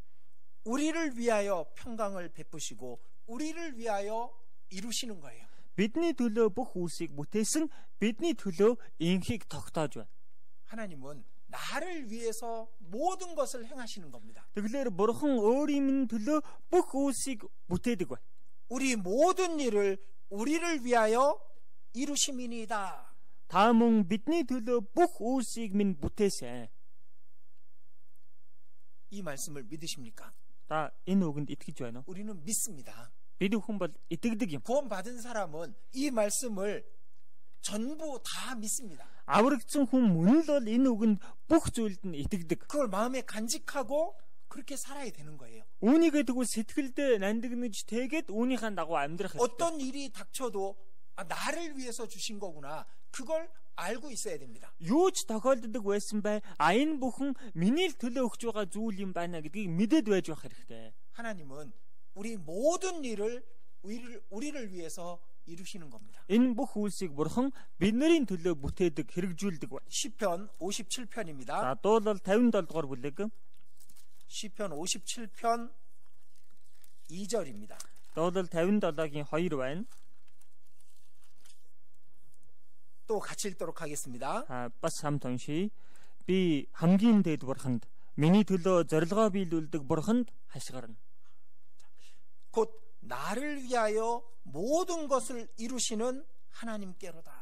우리를 위하여 평강을 베푸시고 우리를 위하여 이루시는 거예요. Бидний төлөө бүх үйлсийг бүтээсэн, бидний төлөө инхийг тогтоож байна. 하나님은 나를 위해서 모든 것을 행하시는 겁니다. Тэгэлэр Бурхан өөрийн минь төлөө бүх үйлсийг бүтээдэг байна. 우리 모든 일을 우리를 위하여 이루심이니이다. Та мөн бидний төлөө бүх үйлсийг минь бүтээсэн. 이 말씀을 믿으십니까? Та энэ үгэнд итгэж байна уу? 우리는 믿습니다. Бид бүхэн бол итгэдэг юм. 구원받은 사람은 이 말씀을 전부 다 믿습니다. Аврагдсан хүн мөн л бол энэ үгэнд бүх зүйлд нь итгэдэг. 그걸 마음에 간직하고 그렇게 살아야 되는 거예요. Үүнийгээ тэгвэл сэтгэлдээ нандинаж тэгээд үүнийхэн дагуу амьдрах ёстой. 어떤 일이 닥쳐도 나를 위해서 주신 거구나. 그걸 알고 있어야 됩니다. Юу ч тохиолддог байсан бай. Энэ бүхэн миний л төлөө өгч байгаа зүйл юм байна гэдгийг мэдээд байж байх хэрэгтэй. 하나님은 우리 모든 일을 우리를 위해서 이루시는 겁니다. Энэ бүх үйлсийг Бурхан бидний төлөө бүтээдэг, хэрэгжүүлдэг байна. 시편 57편입니다. За дуулал 57 дугаар бүлэг. 시편 57편 2절입니다. Дуулал 57-гийн 2 байна. 또 같이 읽도록 하겠습니다. Бас хамт уншийе. Би хамгийн дээд Бурханд, миний төлөө зорилгоо биелүүлдэг Бурханд хашгирна. 곧 나를 위하여 모든 것을 이루시는 하나님께로다.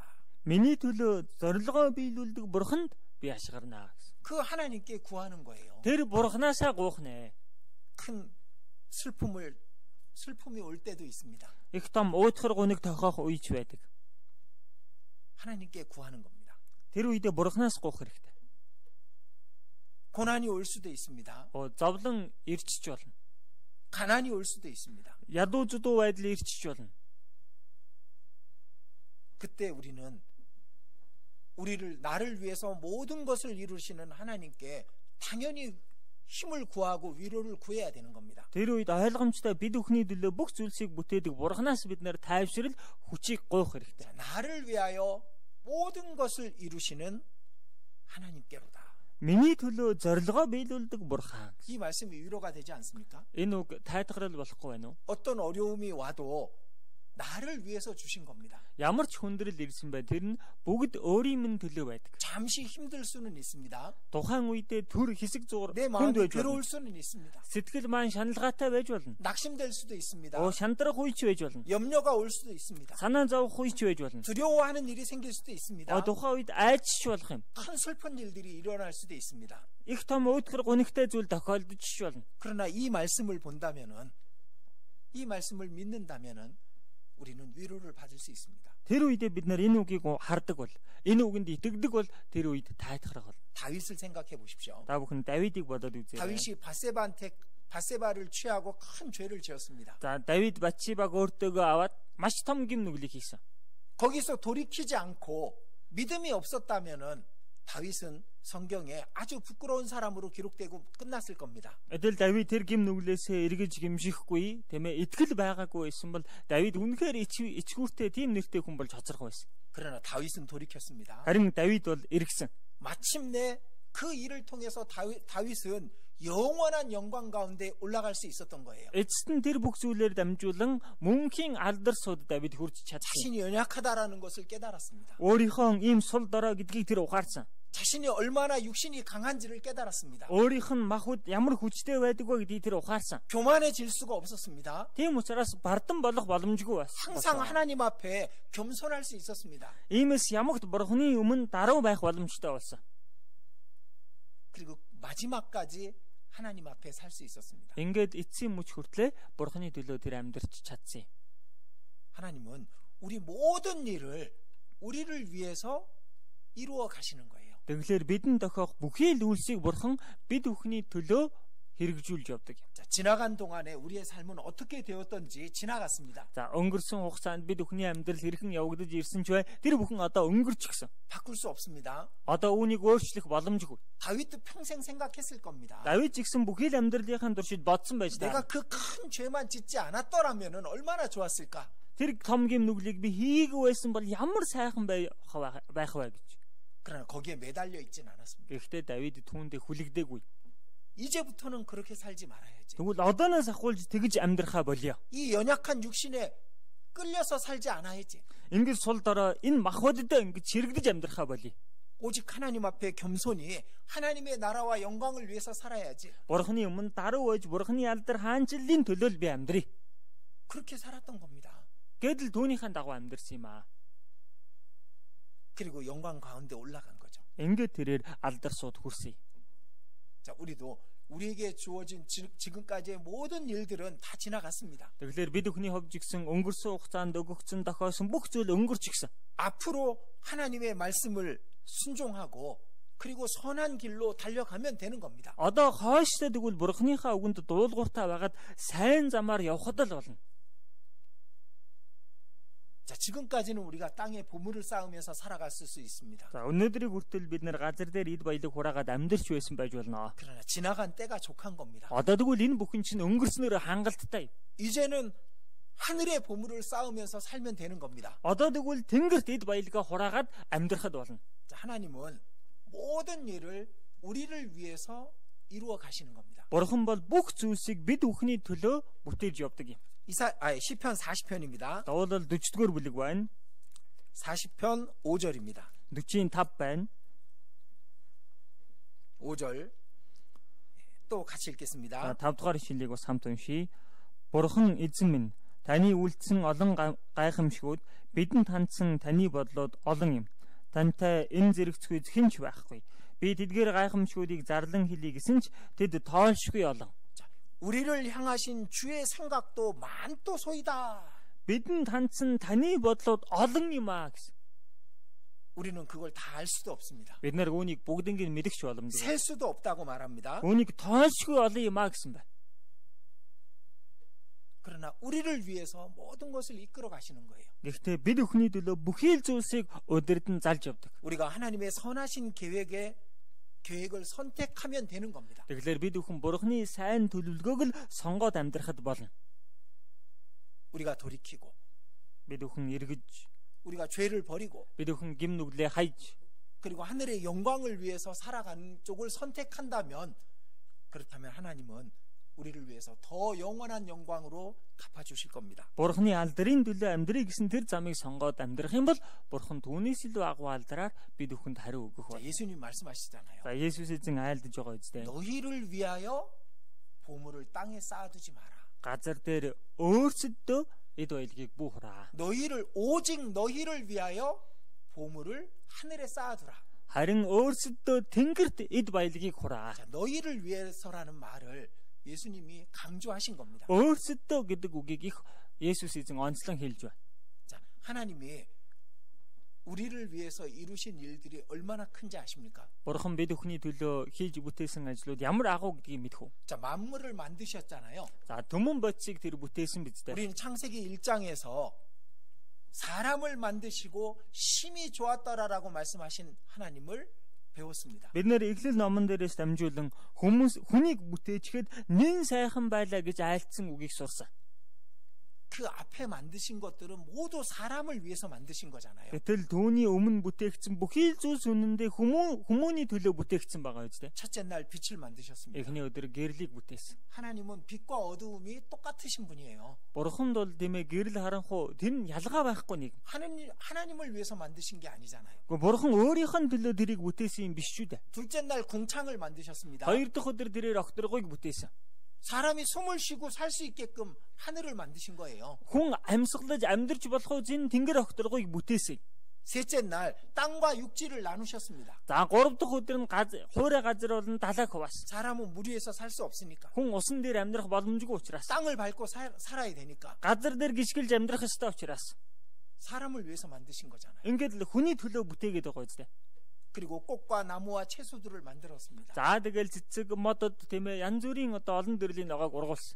Миний төлөө зорилгоо биелүүлдэг бурханд би ашгарна гэсэн. 그 하나님께 구하는 거예요. Тэр бурхнаасаа гуйх нэ. 큰 슬픔이 올 때도 있습니다. Их том уйтгар гуниг тохиох үеч байдаг. 하나님께 구하는 겁니다. Тэр үедээ бурхнаас гуйх хэрэгтэй. 고난이 올 수도 있습니다. Зовлон ирчиж болно. 가난이 올 수도 있습니다. Ядуу зудуу байдал ирчиж болно. 그때 우리는 나를 위해서 모든 것을 이루시는 하나님께 당연히 힘을 구하고 위로를 구해야 되는 겁니다. Тэр үед ойлгомжтой бид бүхний төлөө бүх зүйлсийг бүтээдэг бурхнаас бид нэр тайвшрал хүчийг гуйх хэрэгтэй. 나를 위하여 모든 것을 이루시는 하나님께로다. Миний төлөө зорилгоо биелүүлдэг бурхан. 이 말씀이 위로가 되지 않습니까? Энэ үг тайтгарал болохгүй байна уу? 어떤 어려움이 와도 나를 위해서 주신 겁니다. Ямар ч хүндрэл ирсэн бай тэр нь бүгд өөрийн минь төлөө байдаг. 잠시 힘들 수는 있습니다. Тухайн үедээ төр хэсэг зур 내 хүнд 마음이 байж 괴로울 болно. 수는 있습니다. Сэтгэл маань шаналгаатай байж болно. 낙심될 수도 있습니다. Шантрах үеч байж болно. 염려가 올 수도 있습니다. Санаа зовох үеч байж болно. 두려워하는 일이 생길 수도 있습니다. Тухайн үед айдч болох юм. 큰 슬픈 일들이 일어날 수도 있습니다. Их том уйтгар гунигтай зүйл тохиолдож болно. 그러나 이 말씀을 본다면은, 이 말씀을 믿는다면은 우리는 위로를 받을 수 있습니다. Тэр үедээ бид нар энэ үгийг хардаг бол, энэ үгэнд итгэдэг бол тэр үед тайтгарах болно. 다윗을 생각해 보십시오. Та бүхэн Давидыг бодоод үзээрэй. 다윗이 바세바를 취하고 큰 죄를 지었습니다. За Давид Батшибаг өөртөөгөө аваад маш том гим нүглийг хийсэн. 거기서 돌이키지 않고 믿음이 없었다면은 다윗은 성경에 아주 부끄러운 사람으로 기록되고 끝났을 겁니다. Эдэл Давид тэр гим нүглээсээ эргэж гимшихгүй, тийм ээ, итгэл байгаагүй байсан бол Давид үнэхээр ичгүүртэй тийм нэртэй хүн болж хоцрох байсан. 그러나 다윗은 돌이켰습니다. Харин Давид бол эргэсэн. 마침내 그 일을 통해서 다윗은 영원한 영광 가운데 올라갈 수 있었던 거예요. Эцэст нь тэр бүх зүйлээр дамжуулан мөнхийн алдар сууд Давид хүрч чадсан. 자신이 연약하다라는 것을 깨달았습니다. Өөрийнхөө ийм сул дорой гэдгийг тэр ухаарсан. 자신이 얼마나 육신이 강한지를 깨달았습니다. Өөрийнх нь махуд ямар хүчтэй байдаг вэ гэдгийг тэр ухаарсан. 교만해질 수가 없었습니다. Тийм учраас бардан болох боломжгүй байсан. 항상 하나님 앞에 겸손할 수 있었습니다. Иймээс ямагт бурхны өмнө даруй байх боломжтой болсон. 그리고 마지막까지 하나님 앞에 살 수 있었습니다. Ингээд эцсийн мөч хүртлээр бурхны төлөө тэр амьдарч чадсан. 하나님은 우리 모든 일을 우리를 위해서 이루어 가시는 거예요. Тэгэхээр бидэнд тохиох бүхий л үйлсийг бурхан бид бүхний төлөө хэрэгжүүлж явдаг юм. 자, 지나간 동안에 우리의 삶은 어떻게 되었던지 지나갔습니다. За өнгөрсөн хугацаанд бид бүхний амьдрал хэрхэн явагдаж ирсэн ч бай тэр бүхэн одоо өнгөрчихсөн. 바꿀 수 없습니다. Одоо үүнийг өөрчлөх боломжгүй. 다윗도 평생 생각했을 겁니다. Давид ч гэсэн бүхий л амьдралынхаа туршид бодсон байж 내가 таа. 그 큰 죄만 짓지 않았더라면 얼마나 좋았을까? Тэр том гим нүглийг би хийгээгүй байсан бол ямар сайхан байх вэ гэж. 그러나 거기에 매달려 있진 않았습니다. Гэхдээ Давид түүндээ хүлэгдээгүй. 이제부터는 그렇게 살지 말아야지. Тэгвэл одооноос ахуулж тэгж амьдрахаа болио. 이 연약한 육신에 끌려서 살지 않아야지. Ингээд сул дорой энэ махбодтой ингэж чирэгдэж амьдрахаа болио. 오직 하나님 앞에 겸손히 하나님의 나라와 영광을 위해서 살아야지. Бурхны өмнө даруй байж бурхны алдар хаанчлалын төлөө л би амьдрий. 그렇게 살았던 겁니다. Гэдэл түүнийхэн дагуу амьдрсан юм аа. 그리고 영광 가운데 올라간 거죠. Ингээд тэрээр алдар сууд хүрсэн. 자, 우리도 우리에게 주어진 지금까지의 모든 일들은 다 지나갔습니다. Тэгэхээр бид бүхний хувьд жигсэн өнгөрсөн хугацаанд өгөгдсөн тохиолсон бүх зүйл өнгөрчихсөн. 앞으로 하나님의 말씀을 순종하고 그리고 선한 길로 달려가면 되는 겁니다. Одоо хойшлоо тэгвэл бурхныхаа үгэнд дуулууртаа байгаад сайн замаар явхад л болно. 자, 지금까지는 우리가 땅에 보물을 쌓으면서 살아갔을 수 있습니다. За өнөөдрийг хүртэл бид нэр газар дээр эд баялаг хураагаад амьдарч байсан байж болно. 그러나 지나간 때가 족한 겁니다. Одоо тэгвэл энэ бүхэн чинь өнгөрснөөр хангалттай. 이제는 하늘의 보물을 쌓으면서 살면 되는 겁니다. Одоо тэгвэл тэнгэрт эд баялагаа хураагаад амьдрахад болно. 자, 하나님은 모든 일을 우리를 위해서 이루어 가시는 겁니다. Бурхан бол бүх зүйлсийг бид бүхний төлөө бүтээж явдаг юм. 시편 40편입니다. Дуулал 40-р бүлэг байна. 40편 5절입니다. 45 байна. 5절 또 같이 읽겠습니다. 5-р ишлэлийг бас хамт уншийе. Бурхан эзэн минь, таны үйлдсэн олон гайхамшгууд бидэнд хандсан таны бодлоод олон юм. тантай энэ зэрэгцгүй хэн ч байхгүй. Би тэдгээр гайхамшгуудыг зарлан хэлье гэсэн ч тэд тоолшгүй олон. 자, 우리를 향하신 주의 생각도 만도소이다. Бидэнд хандсан таны бодлууд олон юм аа гэсэн. 우리는 그걸 다 알 수도 없습니다. Бид нар үүнийг бүгднийг мэдэгч боломжгүй. 셀 수도 없다고 말합니다. Үүнийг тоолшгүй олон юм аа гэсэн байна. 그러나 우리를 위해서 모든 것을 이끌어 가시는 거예요. Гэхдээ бид өхний төлөө бүхий л зүйлсийг өдөрдөн залж явдаг. 우리가 하나님의 선하신 계획을 선택하면 되는 겁니다. Тэгэхээр бид өхөн Бурхны сайн төлөвлөгөөг л сонгоод амьдрахад болно. 우리가 돌이키고 Бид өхөн эргэж, 우리가 죄를 버리고 бид өхөн гим нүглээ хайж, 그리고 하늘의 영광을 위해서 살아가는 쪽을 선택한다면 그렇다면 하나님은 우리를 위해서 더 영원한 영광으로 갚아주실 겁니다. Бурхны алдрын төлөө амьдрыг гэсэн тэр замыг сонгоод амьдрах юм бол Бурхан түүнээс илүү агуу алдраар бид өхөнд хариу өгөх 자, болно. 예수님 말씀하시잖아요. За Есүс эзэн айлдж байгаа үстэй. 너희를 위하여 보물을 땅에 쌓아두지 마라. Газар дээр өөрсөдөө эд баялагийг буухраа. 오직 너희를 위하여 보물을 하늘에 쌓아두라. Харин өөрсөдөө тэнгэрт эд баялагийг хураа. 자, 너희를 위해서라는 말을 예수님이 강조하신 겁니다. Өөрсөдөө гэдэг үгийг их Есүс эзэн онцлон хэлж байна. 자, 하나님이 우리를 위해서 이루신 일들이 얼마나 큰지 아십니까? Бурхан бид өхний төлөө хийж бүтээсэн ажлууд ямар агуу гэдгийг мэдэх үү? 자, 만물을 만드셨잖아요. За түмэн бодисыг тэр бүтээсэн биз дээ. 우리는 창세기 1장에서 사람을 만드시고 심히 좋았더라라고 말씀하신 하나님을 배웠습니다. Бид нэр Эхлэл номон дээрээс дамжуулан хүнийг бүтээчихэд нэн сайхан байлаа гэж айлтсан үгийг сурсан. 그 앞에 만드신 것들은 모두 사람을 위해서 만드신 거잖아요. Гэтэл түүний өмнө бүтээгдсэн бүхий л зүйлс үнэндээ хүмүүний төлөө бүтээгдсэн байгаа үстэй. 첫째 날 빛을 만드셨습니다. Эхний өдөр гэрлийг бүтээсэн. 하나님은 빛과 어두움이 똑같으신 분이에요. Бурханд бол тиймээ гэрэл харанхуу тэр нь ялгаа байхгүй нэг. 하나님을 위해서 만드신 게 아니잖아요. Гэхдээ Бурхан өөрийнх нь төлөө тэрийг бүтээсэн юм биш шүү дээ. 둘째 날 궁창을 만드셨습니다. Хоёр дахь өдөр тэрээр огторгойг бүтээсэн. 사람이 숨을 쉬고 살 수 있게끔 하늘을 만드신 거예요. Хүн амьсгалж амьдрч болох үн тэнгэр огторгойг бүтээсэн. 셋째 날 땅과 육지를 나누셨습니다. За 3 дахь өдөр нь хуурай газар болон далайг хуваасан. 사람은 물 위에서 살 수 없으니까. Хүн усан дээр амьдрах боломжгүй учраас. 땅을 밟고 살아야 되니까. Газар дээр гიშгэлж амьдрах ёстой учраас. 사람을 위해서 만드신 거잖아요. Ингээд л хүний төлөө бүтээгээд байгаа үстэй. 그리고 꽃과 나무와 채소들을 만들었습니다. За тэгэл цэцэг модод тийм ээ янз бүрийн олон төрлийн ногоог ургуулсан.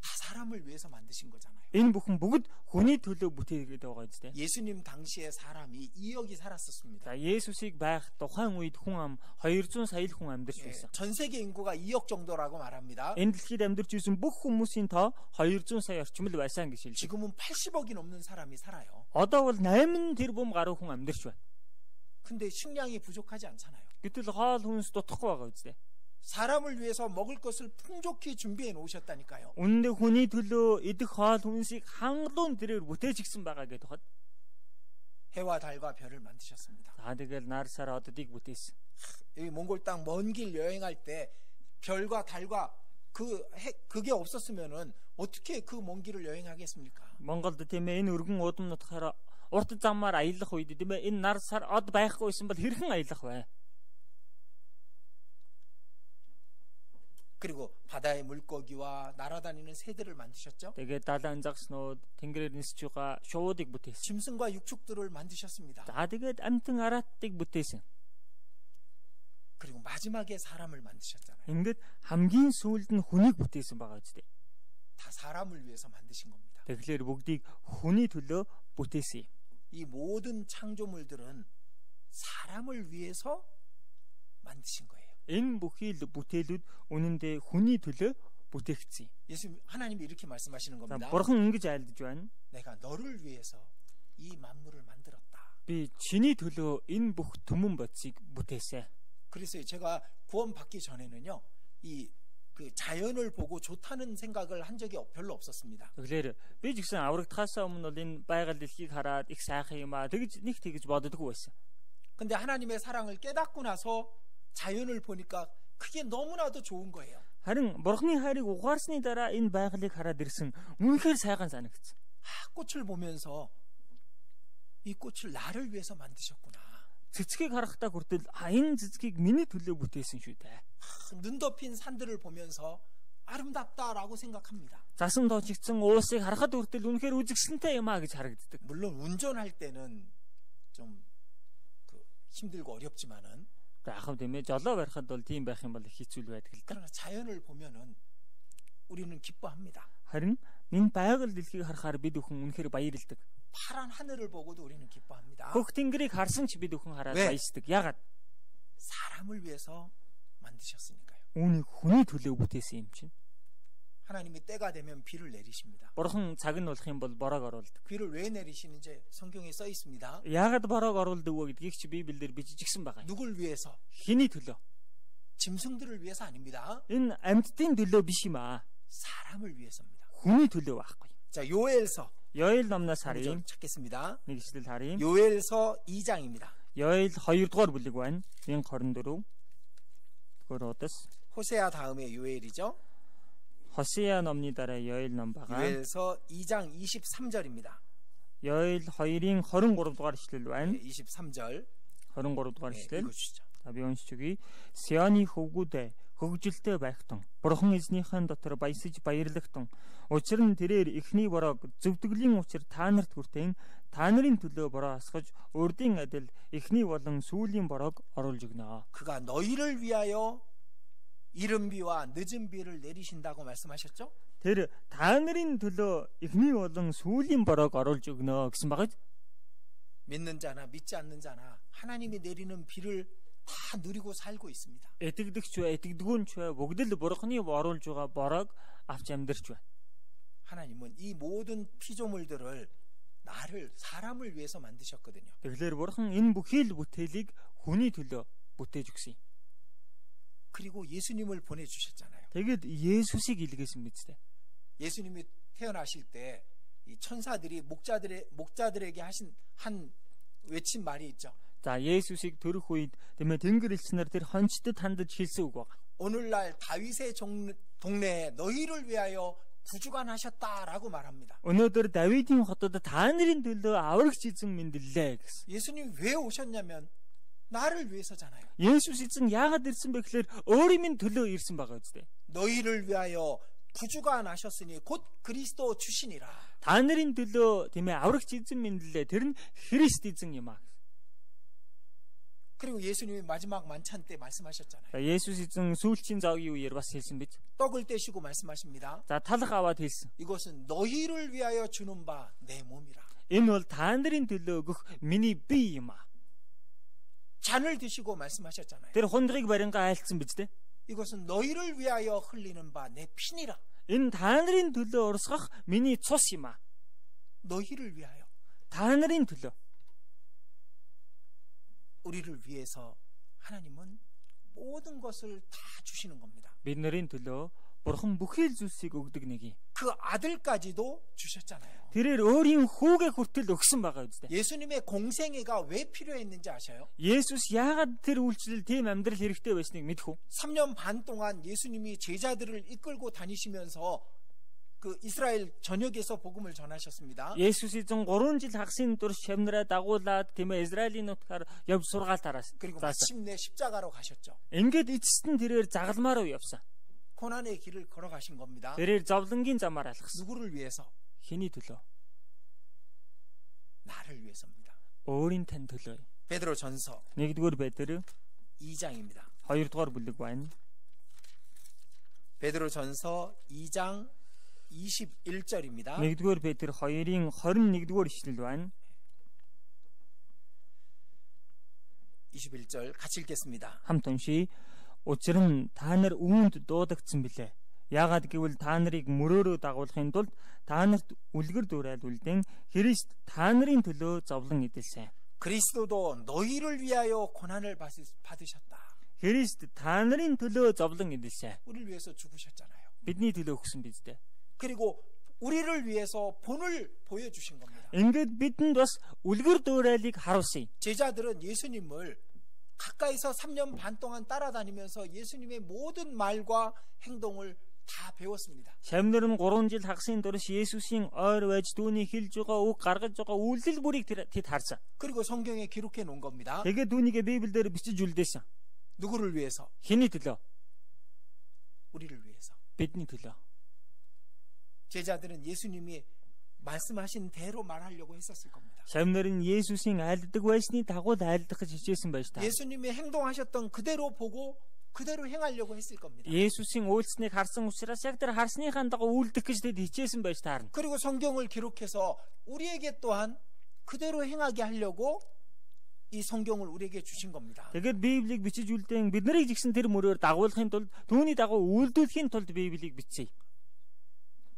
다 사람을 위해서 만드신 거잖아요. Энэ бүхэн бүгд хүний төлөө бүтээгээд байгаа үстэй. 예수님 당시에 사람이 2억이 살았었습니다. За Есүсийг байх тухайн үед хүн ам 200 сая хүн амьдарч байсан. 전 세계 인구가 2억 정도라고 말합니다. Энэ дэлхийд амьдарч байсан бүх хүмүүсийн тоо 200 сая орчим л байсан гэж хэлж. 지금은 80억이 넘는 사람이 살아요. Одоо бол 8 тэрбум гаруй хүн амьдарч байна. 근데 식량이 부족하지 않잖아요. Гэтэл хоол хүнс дутхгүй байгаа үстэй. 사람을 위해서 먹을 것을 풍족히 준비해 놓으셨다니까요. Үнэндээ хүний төлөө идэх хоол хүнсийг хангалуун тэрээр бүтээж гисэн байгаа гэдэг хад. 해와 달과 별을 만드셨습니다. За тэгэл нар сар оддыг бүтээсэн. 여기 몽골 땅 먼 길 여행할 때 별과 달과 그게 없었으면은 어떻게 그 먼 길을 여행하겠습니까? Монголд тийм ээ энэ өргөн удам нутгаар урт замаар аялах үед тийм ээ энэ нар сар од байхгүйсэн бол хэрхэн аялах вэ? 그리고 바다의 물고기와 날아다니는 새들을 만드셨죠? Тэгээд далайн загснууд тэнгэрээр нисэж байгаа шуудыг бүтээсэн. 짐승과 육축들을 만드셨습니다. За тэгээд амтан арааттыг бүтээсэн. 그리고 마지막에 사람을 만드셨잖아요. Ингээд хамгийн сүүлд нь хүнийг бүтээсэн байгаа үстэй. 다 사람을 위해서 만드신 겁니다. Тэгэхээр бүгдийг хүний төлөө бүтээсэн. 이 모든 창조물들은 사람을 위해서 만드신 거예요. Энэ бүхий л бүтээлүүд үнэндээ хүний төлөө бүтээгдсэн. 예수 하나님이 이렇게 말씀하시는 За 겁니다. Бурхан ингэж айлдж байна. 내가 너를 위해서 이 만물을 만들었다. Би чиний төлөө энэ бүх түмэн бодисыг бүтээсэн. 그래서 제가 구원받기 전에는요. 그 자연을 보고 좋다는 생각을 한 적이 별로 없었습니다. Тэгэхээр би ч гэсэн аврагдахаас өмнө бол энэ байгаль дэлхийг хараад их сайхан юм аа тэгж боддоггүй байсан. 근데 하나님의 사랑을 깨닫고 나서 자연을 보니까 그게 너무나도 좋은 거예요. Харин Бурхны хайрыг ухаарсны дараа энэ байгалыг хараад ирсэн үнэхээр сайхан санагдсан. 꽃을 보면서 이 꽃을 나를 위해서 만드셨구나. цэцгийг харахтаа хүртэл энэ цэцгийг миний төлөө бүтээсэн шүү дээ. 눈 덮인 산들을 보면서 아름답다라고 생각합니다. Засан тоочигдсан уусыг харахад хүртэл үнэхээр үзэгсэнтэй юм а гэж харагддаг. 물론 운전할 때는 좀 힘들고 어렵지만은 Ахав тийм ээ жолоо барихад бол тийм байх юм бол их хэцүү байдаг л да. 그러나 자연을 보면은 우리는 기뻐합니다. Харин энэ байгаль дэлхийг харахаар бид бүхэн үнэхээр баярлдаг. 파란 하늘을 보고도 우리는 기뻐합니다. Хөх тэнгэрийг харсан ч бид бүхэн хараад 왜? баясдаг. Ягаад? 사람을 위해서 만드셨으니까요. Үүнийг хүний төлөө бүтээсэн юм чинь. 하나님이 때가 되면 비를 내리십니다. Бурхан цаг нь болох юм бол борог оруулдаг. 비를 왜 내리시는지 성경에 써 있습니다. Яагаад борог оруулдаг вэ гэдгийг чи Библиэлд бичижсэн байгаа. 누굴 위해서? Хэний төлөө? 짐승들을 위해서 아닙니다. Энэ амьтдын төлөө биш юм аа. 사람을 위해서입니다. Хүний төлөө байхгүй. 자, 요엘서 Ёэл номноос 먼저 харъя. 찾겠습니다. Нэг ишлэл харъя. 요엘서 2장입니다. Ёэл 2 дугаар бүлэг байна. 124. Гөр удас. 호세아 다음에 요엘이죠. Хосея номны дараа Ёэл ном байгаа. 요엘서 2장 23절입니다. Ёэл 2-ын 23 дугаар ишлэл байна. 23절 23 дугаар ишлэл. 읽어주시죠. За би уншиж өгье. Сионы хөвгүүдээ хөгжилтэй байхтун. Бурхан эзнийхэн дотор баясаж баярлагтун. Учир нь тэрээр эхний борог зөвдгөлийн учир та нарт хүртэн та нарын төлөө бороо асгаж урдын адил эхний болон сүүлийн борог оруулж өгнө. 그가 너희를 위하여 이른 비와 늦은 비를 내리신다고 말씀하셨죠? Тэр та нарын төлөө эхний болон сүүлийн борог оруулж өгнө гэсэн багаж. 믿는 자나 믿지 않는 자나 하나님이 내리는 비를 다 누리고 살고 있습니다. Итгэдэгч бай, итгэдэггүй ч бай бүгд л бурханы оруулж байгаа борог авч амьдарч байна. 하나님은 이 모든 피조물들을 나를 사람을 위해서 만드셨거든요. Тэгэхээр бурхан энэ бүхий л бүтээлийг хүний төлөө бүтээж өгсөн юм. 그리고 예수님을 보내주셨잖아요. Тэгэд Есүсийг илгээсэн биз дээ. 예수님이 태어나실 때 이 천사들이 목자들에게 한 외친 말이 있죠. За Есүсийг төрөх үед тиймээ тэнгэр элчнэр тэр хончдод хандаж хэлсэн үг байна. 오늘날 다윗의 동네에 너희를 위하여 구주가 나셨다라고 말합니다. Өнөөдөр Давидын хотод та нарын төлөө аврагч эзэн мэндэллээ гэсэн. 예수님 왜 오셨냐면 나를 위해서잖아요. Есүс эзэн яагаад ирсэн бэ гэхээр өөрийн төлөө ирсэн байгаа үстэй. 너희를 위하여 구주가 나셨으니 곧 그리스도 주시니라. Та нарын төлөө тийм ээ аврагч эзэн мэндэллээ. Тэр нь Христ эзэн юм аа. 그리고 예수님이 마지막 만찬 때 말씀하셨잖아요. За Есүс эзэн сүүлчийн завгийн үеэр бас хэлсэн биз. 떡을 떼시고 말씀하십니다. За талх аваад хэлсэн. 이것은 너희를 위하여 주는 바 내 몸이라. Энэ бол та нарын төлөө өгөх миний бие юм аа. 잔을 드시고 말씀하셨잖아요. Тэр хундрыг барингаа айлцсан биз дээ. 이것은 너희를 위하여 흘리는 바 내 피니라. Энэ та нарын төлөө урсгах миний цус юм аа. 너희를 위하여. Та нарын төлөө. 우리를 위해서 하나님은 모든 것을 다 주시는 겁니다. Бид нарын төлөө бурхан бүхий л зүйлсийг өгдөг нэг юм. 그 아들까지도 주셨잖아요. Тэрээр өөрийн хүүгээ хүртэл өгсөн байгаа үстэй. 예수님의 공생애가 왜 필요했는지 아셔요? Есүс яагаад тэр үйлчлэл тийм амьдрал хэрэгтэй байсныг мэдэх үү? 3년 반 동안 예수님이 제자들을 이끌고 다니시면서 그 이스라엘 전역에서 복음을 전하셨습니다. Есүс эзэн 3 жил хагасын турш шавнараа дагуулад тийм ээ Израилийн нутгаар явж сургаалтаараас. 그리고 마침내 십자가로 가셨죠. Ингээд эцэст нь тэрээр загалмаар уу явсан. 고난의 길을 걸어가신 겁니다. Тэрээр зовлонгийн замаар алхсан. 누구를 위해서? Хэний төлөө? 나를 위해서입니다. Өөрийн тань төлөө. 베드로전서 1-р Петр 2장입니다. 2-р бүлэг байна. 베드로전서 2장 21절입니다. 1-р Петр 2-ын 21-р ишлэл байна. 21절 같이 읽겠습니다. Хамт уншия. Учир нь та нар үүнд дуудагдсан билээ. Яагаад гэвэл та нарыг мөрөөрөө дагуулахын тулд та нарт үлгэр дуурайл үлдэн Христ та нарын төлөө зовлон эдэлсэн. 그리스도도 너희를 위하여 고난을 받으셨다. Христ та нарын төлөө зовлон эдэлсэн. 우리를 위해서 죽으셨잖아요. Бидний төлөө өгсөн биз дээ. 그리고 우리를 위해서 본을 보여주신 겁니다. Ингээд бидэнд бас үлгэр дуурайлыг харуулсан. 제자들은 예수님을 가까이서 3년 반 동안 따라다니면서 예수님의 모든 말과 행동을 다 배웠습니다. Шавнар нь 3 жил хагасны турш Есүсийн ойр байж түүний хэлж байгаа үг гаргаж байгаа үйлдэл бүрийг тэд харсан. 그리고 성경에 기록해 놓은 겁니다. Тэгээд түүнийг Библиэлд бичиж үлдээсэн. 누구를 위해서? Хэний төлөө? 우리를 위해서. Бидний төлөө. 제자들은 예수님이 말씀하신 대로 말하려고 했었을 겁니다. Шавнар нь Есүсийн айлддаг байсны дагуу айлдах гэж хичээсэн байж та. 예수님이 행동하셨던 그대로 보고 그대로 행하려고 했을 겁니다. Есүсийн үйлсныг харсан учраас яг тэр харсныхаа дагуу үйлдэх гэж тэд хичээсэн байж таарна. 그리고 성경을 기록해서 우리에게 또한 그대로 행하게 하려고 이 성경을 우리에게 주신 겁니다. Тэгээд Библийг бичиж үлдээн бид нарыг жигсэн тэр мөрөөр дагуулахын тулд түүний дагуу үйлдүүлэхийн тулд Библийг бичсэн.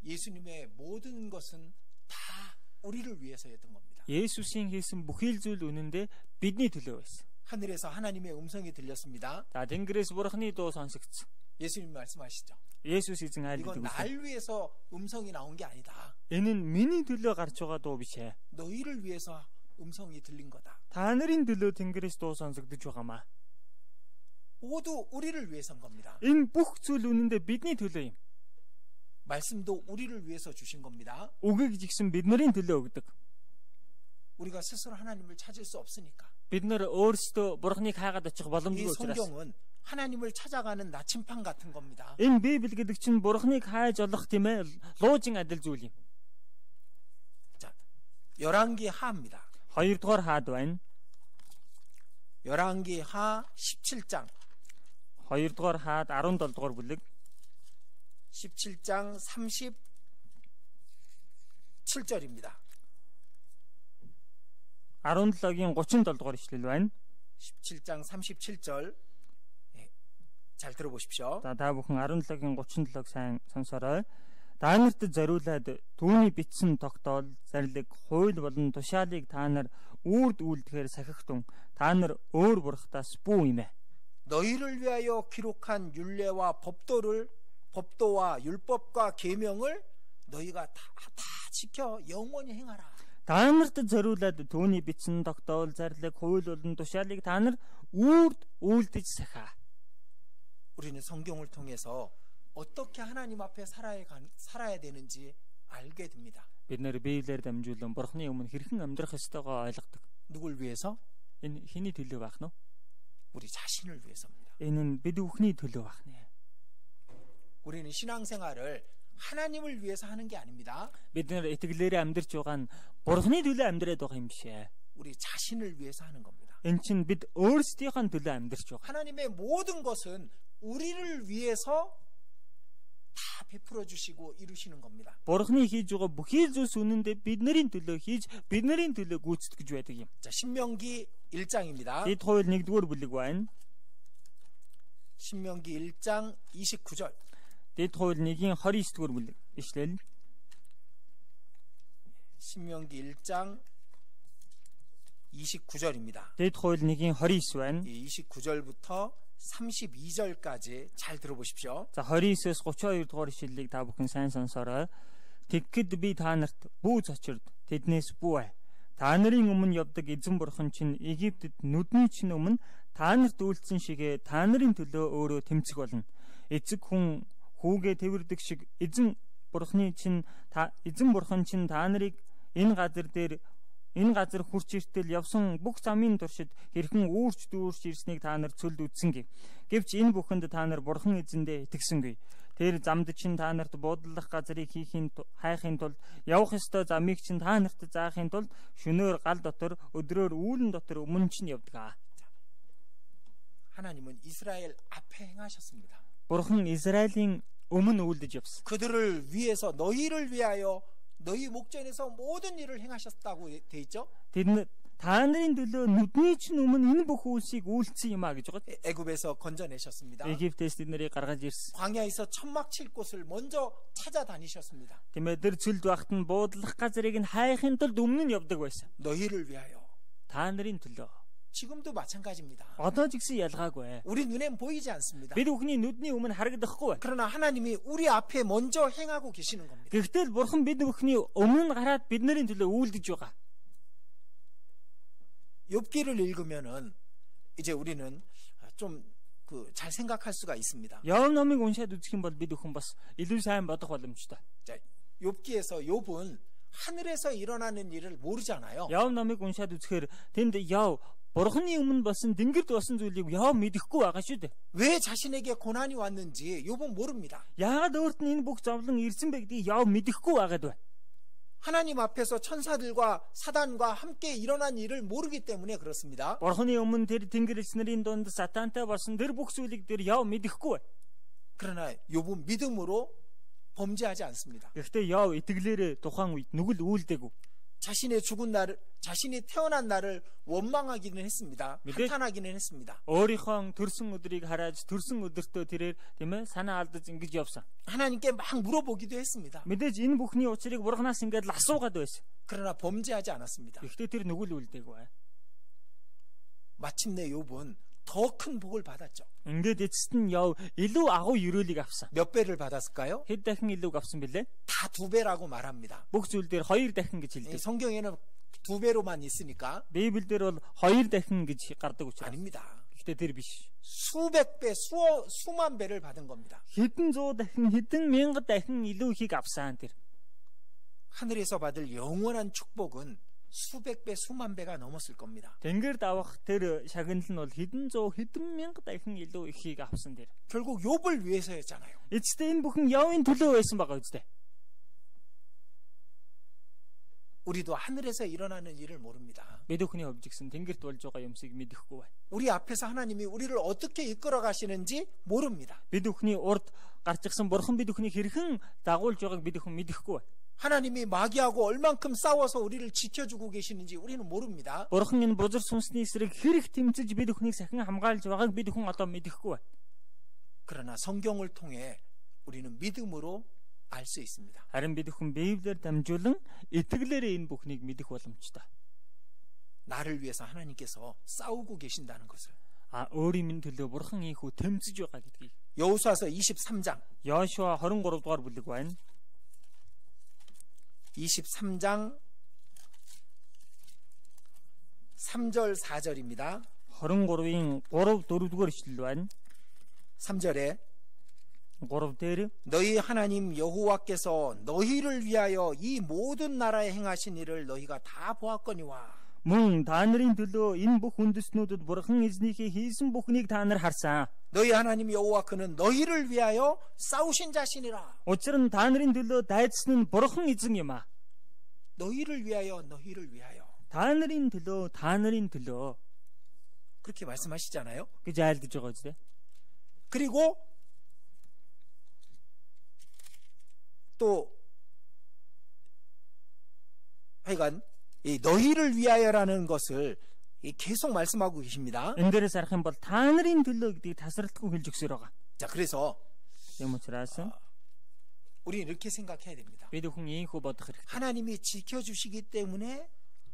예수님의 모든 것은 다 우리를 위해서였던 겁니다. Есүсийн хийсэн бүхий л зүйл үнэндээ бидний төлөө байсан. 하늘에서 하나님의 음성이 들렸습니다. За тэнгэрээс бурхны дуу сонсогдсон. 예수님 말씀하시죠. Есүс эзэн 이건 айлддаг. 날 위해서 음성이 나온 게 아니다. Энэ нь миний төлөө гарч байгаа дуу биш ээ. 너희를 위해서 음성이 들린 거다. Та нарын төлөө тэнгэрээс дуу сонсогдож байгаамаа. 모두 우리를 위해서인 겁니다. Энэ бүх зүйл үнэндээ бидний төлөө юм. 말씀도 우리를 위해서 주신 겁니다. Үгийг жигсэн бидний төлөө өгдөг. 우리가 스스로 하나님을 찾을 수 없으니까. Бид нар өөрсдөө бурхныг хаагаад очих 이 боломжгүй учраас. 성경은 하나님을 찾아가는 나침판 같은 겁니다. Энэ Библи гэдэг чинь бурхныг хайж олох тийм ээ луужин адил зүйл юм. 자, 열왕기 하입니다. 2 дугаар хаад байна. 열왕기 하 17장. 2 дугаар хаад 17 дугаар бүлэг. 17장 37절입니다. 17-гийн 37 дугаар ишлэл байна. 17장 37절. 잘 들어보십시오. За та бүхэн 17-гийн 37-г сайн сонсорой. Та нарт зориулаад түүний бичсэн тогтоол, зарлиг, хууль болон тушаалыг та нар үрд үлдэхээр сахихтун. Та нар өөр бурхтаас бүү имэ. 너희를 위하여 기록한 율례와 법도와 율법과 계명을 너희가 다 지켜 영원히 행하라. Та нарт зориулаад түүний бичсэн тогтоол, зарлиг, хууль болон тушаалыг та нар үрд үлдэж сахаа. 우리는 성경을 통해서 어떻게 하나님 앞에 살아야 되는지 알게 됩니다. Бид нэр Библиэр дамжуулан бурхны өмнө хэрхэн амьдрах ёстойгоо ойлгодог. 누굴 위해서? Энэ хэний төлөө байх нь? 우리 자신을 위해서입니다. Энэ нь бид бүхний төлөө байх нэ. 우리는 신앙생활을 하나님을 위해서 하는 게 아닙니다. Бид нэр итгэлээрээ амьдарч байгаа нь бурхны төлөө амьдраад байгаа юм биш ээ. 우리 자신을 위해서 하는 겁니다. Энэ чинь бид өөрсдийнхээ төлөө амьдарч байгаа. 하나님의 모든 것은 우리를 위해서 다 베풀어 주시고 이루시는 겁니다. Бурхны хийж байгаа бүхий зүйлс үнэндээ бидний төлөө хийж, бидний төлөө гүйцэтгэж байдаг юм. 자, 신명기 1장입니다. Дэд хууль 1-р бүлэг байна. 신명기 1장 29절. Дэд хууль 1-ийн 29-р бүлэг. Ишлэл. 신명기 1장 29절입니다. Дэд хууль 1-ийн 29 байна. 이 29절부터 32절까지 잘 들어보십시오. За 29-с 32 дугаар ишлэлийг та бүхэн сайн сонсорой. Тэгэхэд би та нарт бүү зочирд тэднээс бүү ай. Та нарын өмнө явдаг эзэн бурхан чинь Египтэд нүдний чинь өмнө та нарт үйлдсэн шигээ та нарын төлөө өөрөө тэмцэх болно. Эцэг хүн хүүгээ тэрвэрдэг шиг эзэн бурхан чинь та нарыг энэ газар хурц иртэл явсан бүх замын туршид хэрхэн үүрч дүүрч ирснийг та нар цөлд үзсэнгүй. Гэвч энэ бүхэнд та нар бурхан эзэндээ итгэсэнгүй. Тэр замд чинь та нарт буудлах газрыг хайхын тулд явах ёстой замыг чинь та нарт заахын тулд шөнөөр гал дотор өдрөөр үүлэн дотор өмнө чинь явдаг. 하나님은 이스라엘 앞에 행하셨습니다. Бурхан Израилийн өмнө үйлдэж явсан. 그들을 위해서 너희를 위하여 너희 목전에서 모든 일을 행하셨다고 돼 있죠? Та нарын төлөө нүдний чинь өмнө энэ бүх үйлсийг үйлцсэн юм а гэж байгаа. 애굽에서 건져내셨습니다. Египтээс тэд нарыг гаргаж ирсэн. 광야에서 천막 칠 곳을 먼저 찾아다니셨습니다. Тиймээ цөлд багт нь буудлах газрыг нь хайхын тулд өмнө нь явдаг байсан. 너희를 위하여. Та нарын төлөө. 지금도 마찬가지입니다. Одоо ч гэсэн ялгаагүй. 우리 눈엔 보이지 않습니다. Бид бүхний нүдний өмнө харагдахгүй. 그러나 하나님이 우리 앞에 먼저 행하고 계시는 겁니다. Гэхдээ бурхан бид бүхний өмнө гараад бидний төлөө үйлдэж байгаа. 욥기를 읽으면은 이제 우리는 좀 잘 생각할 수가 있습니다. Яв номыг уншаад үзэх юм бол бид өхөн бас илүү сайн бодох боломжтой. 자, 욥기에서 욥은 하늘에서 일어나는 일을 모르잖아요. Яв номыг уншаад үзэхээр тэнд яв бурхны өмнө болсон тэнгэрд болсон зүйлийг яв мэдэхгүй байгаа шүү дээ. 왜 자신에게 고난이 왔는지 욥은 모릅니다. Яагаад өөрт нь энэ бүх зовлон ирсэн бэ гэдгийг яв мэдэхгүй байгаад байна. 하나님 앞에서 천사들과 사단과 함께 일어난 일을 모르기 때문에 그렇습니다. Бурхны өмнө тэр тэнгэр элч нарын дунд сатантай болсон тэр бүх зүйлийг тэр яв мэдэхгүй. 그러나 욥은 믿음으로 범죄하지 않습니다. Гэхдээ яв итгэлээрээ тухайн үед нүгэл үйлдэггүй. 자신의 죽은 날을, 자신이 태어난 날을 원망하기는 했습니다. 한탄하기는 했습니다. өөрийнхөө төрсөн өдрийг хараад төрсөн өдөртөө тэрээр тийм ээ санаа алдаж ингэж явсан. 하나님께 막 물어보기도 했습니다. Мэдээж энэ бүхний учрыг бурхнаас ингээд л асуугаад байсан. 그러나 범죄하지 않았습니다. Гэхдээ тэр нүгэл үйлдэггүй. 마침내 욥은 더 큰 복을 받았죠. Ингээд эцэст нь яв илүү агуу ерөөлийг авсан. 몇 배를 받았을까요? Хэд дахин илүүг авсан бэлээ? 다 2배라고 말합니다. Бүх зүйл дээр 2 дахин гэж хэлдэг. 성경에는 2배로만 있으니까 Библиэлд бол 2 дахин гэж гардаг учраас. 아닙니다. Гэхдээ тэр биш. 수백 배, 수만 배를 받은 겁니다. Хэдэн 100 дахин, хэдэн 1000 дахин илүү ихийг авсан тэр. 하늘에서 받을 영원한 축복은 수백 배, 수만 배가 넘었을 겁니다. Тэнгэрд авах тэр шагнал нь бол хэдэн 100, хэдэн 1000 дахин илүү ихийг авсан тэр. 결국 욥을 위해서였잖아요. Эцэстээ энэ бүхэн явын төлөө байсан байгаа үстэй. 우리도 하늘에서 일어나는 일을 모릅니다. Бид бүхний хувьд гэсэн тэнгэрт болж байгаа юмсыг мэдэхгүй байна. 우리 앞에서 하나님이 우리를 어떻게 이끌어 가시는지 모릅니다. Бид бүхний урд гарч ирсэн бурхан бид бүхнийг хэрхэн дагуулж байгааг бид бүхэн мэдэхгүй байна. 하나님이 마귀하고 얼만큼 싸워서 우리를 지켜주고 계시는지 우리는 모릅니다. Бурхан энэ бузар сүнсний эсрэг хэрэг тэмцэж бид бүхнийг сахин хамгаалж байгааг бид бүхэн одоо мэдэхгүй байна. 그러나 성경을 통해 우리는 믿음으로 알 수 있습니다. Харин бид бүхэн Библиэр дамжуулан итгэлээрээ энэ бүхнийг мэдэх боломжтой. 나를 위해서 하나님께서 싸우고 계신다는 것을. Өөрийн минь төлөө бурхан ийхүү тэмцэж байгаа гэдгийг. 여호수아서 23장. Йошуа 23 дугаар бүлэг байна. 23장 3절 4절입니다. 23-ийн 3, 4 дугаар ишлэл байна. 3절에 3 дээр 너희 하나님 여호와께서 너희를 위하여 이 모든 나라에 행하신 일을 너희가 다 보았거니와 мөн та нарын төлөө энэ бүх үндэстнүүдэд бурхан эзнийхээ хийсэн бүхнийг та нар харсан. 너희 하나님 여호와 그는 너희를 위하여 싸우신 자신이라. Учир нь та нарын төлөө дайдсан нь бурхан эзэн юм а. 너희를 위하여 너희를 위하여. Та нарын төлөө 그렇게 말씀하시잖아요. гэж айлдаж байгаа үстэй. 그리고 또 하여간 이 너희를 위하여라는 것을 계속 말씀하고 계십니다. Энэ дээрээс харах юм бол та нарын төлөө гэдгийг тасралтгүй хэлж өгсөөр байгаа. 자, 그래서 Тийм учраас 우리는 이렇게 생각해야 됩니다. бид бүхэн ийхүү бодох хэрэгтэй. 하나님이 지켜주시기 때문에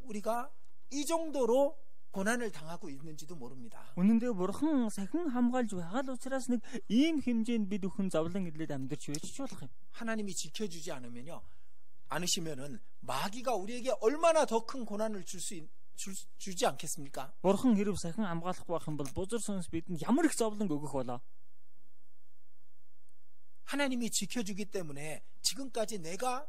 우리가 이 정도로 고난을 당하고 있는지도 모릅니다. Үнэндээ бурхан сахин хамгаалж байгаа л учраас нэг ийм хэмжээнд бид бүхэн зовлон ирлээд амьдарч байж болох юм. 하나님이 지켜주지 않으시면은 마귀가 우리에게 얼마나 더 큰 고난을 주지 않겠습니까? Бурхан хэрэг сахин хамгаалахгүй байх юм бол бузар сүнс бидэнд ямар их зовлон өгөх болоо. 하나님이 지켜주기 때문에 지금까지 내가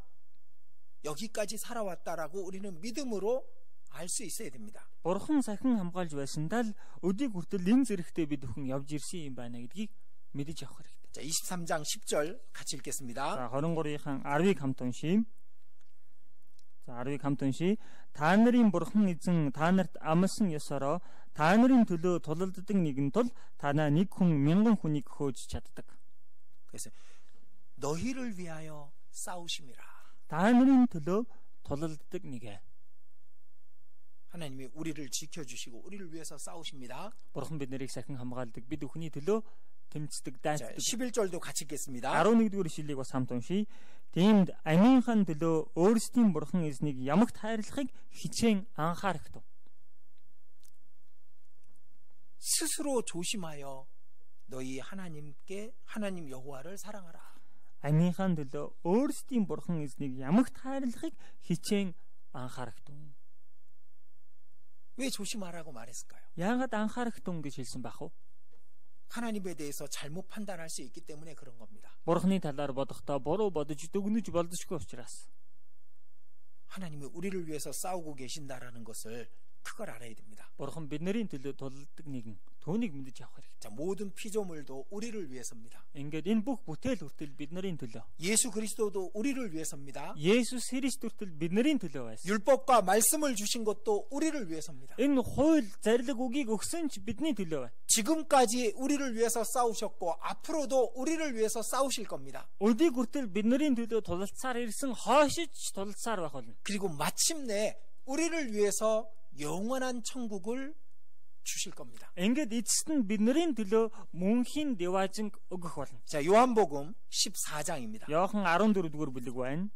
여기까지 살아왔다라고 우리는 믿음으로 알 수 있어야 됩니다. Бурхан сахин хамгаалж байсандаа л өдийг хүртэл энэ зэрэгтэй бид бүхэн явж ирсэн юм байна гэдгийг мэдэж авах хэрэгтэй. 자, 23장 10절 같이 읽겠습니다. За 23-ийн 10-ыг хамт уншийе. За 10-ыг хамт уншийе. Та нарын бурхан эзэн та нарт амласан ёсороо та нарын төлөө тулалддаг нэгэн тул танаа нэг хүн мянган хүнийг хөөж чаддаг. 그래서 너희를 위하여 싸우심이라. Та нарын төлөө тулалддаг нэгэ. 하나님이 우리를 지켜주시고 우리를 위해서 싸우십니다. Бурхан биднийг сахин хамгаалдаг. Бид бүхний төлөө тэмцдэг, дайцдаг. 11절도 같이 읽겠습니다. 11-р ишлэлийг бас хамт уншийе. Тиймд амийнхаа төлөө өөрсдийн бурхан эзнийг ямагт хайрлахыг хичээн анхаарах тун. 스스로 조심하여 너희 하나님 여호와를 사랑하라. Амийнхаа төлөө өөрсдийн бурхан эзнийг ямагт хайрлахыг хичээн анхаарах тун. 왜 조심하라고 말했을까요? Яагаад анхаарах тун гэж хэлсэн байх вэ? 하나님에 대해서 잘못 판단할 수 있기 때문에 그런 겁니다. Бурхны талаар бодохдоо буруу бодож дүгнэж болдошгүй учраас 하나님이 우리를 위해서 싸우고 계신다라는 것을 그걸 알아야 됩니다. Бурхан бидний төлөө тулдаг нэгэн түүнийг мэдэж авах хэрэгтэй. 자, 모든 피조물도 우리를 위해서입니다. Ингээд энэ бүх бүтээл хүртэл бидний төлөө. 예수 그리스도도 우리를 위해서입니다. Есүс Христ хүртэл бидний төлөө байсан. 율법과 말씀을 주신 것도 우리를 위해서입니다. Энэ хууль зарлиг үгийг өгсөн ч бидний төлөө байна. 지금까지 우리를 위해서 싸우셨고 앞으로도 우리를 위해서 싸우실 겁니다. Өдийг хүртэл бидний төлөө тулалцаар ирсэн хойшиж тулалцаар байх болно. 그리고 마침내 우리를 위해서 영원한 천국을 주실 겁니다. Ингээд эцэст нь бидний төлөө мөнхийн деважинг өгөх болно. 자, 요한복음 14장입니다. Иохан 14-р бүлэг байна.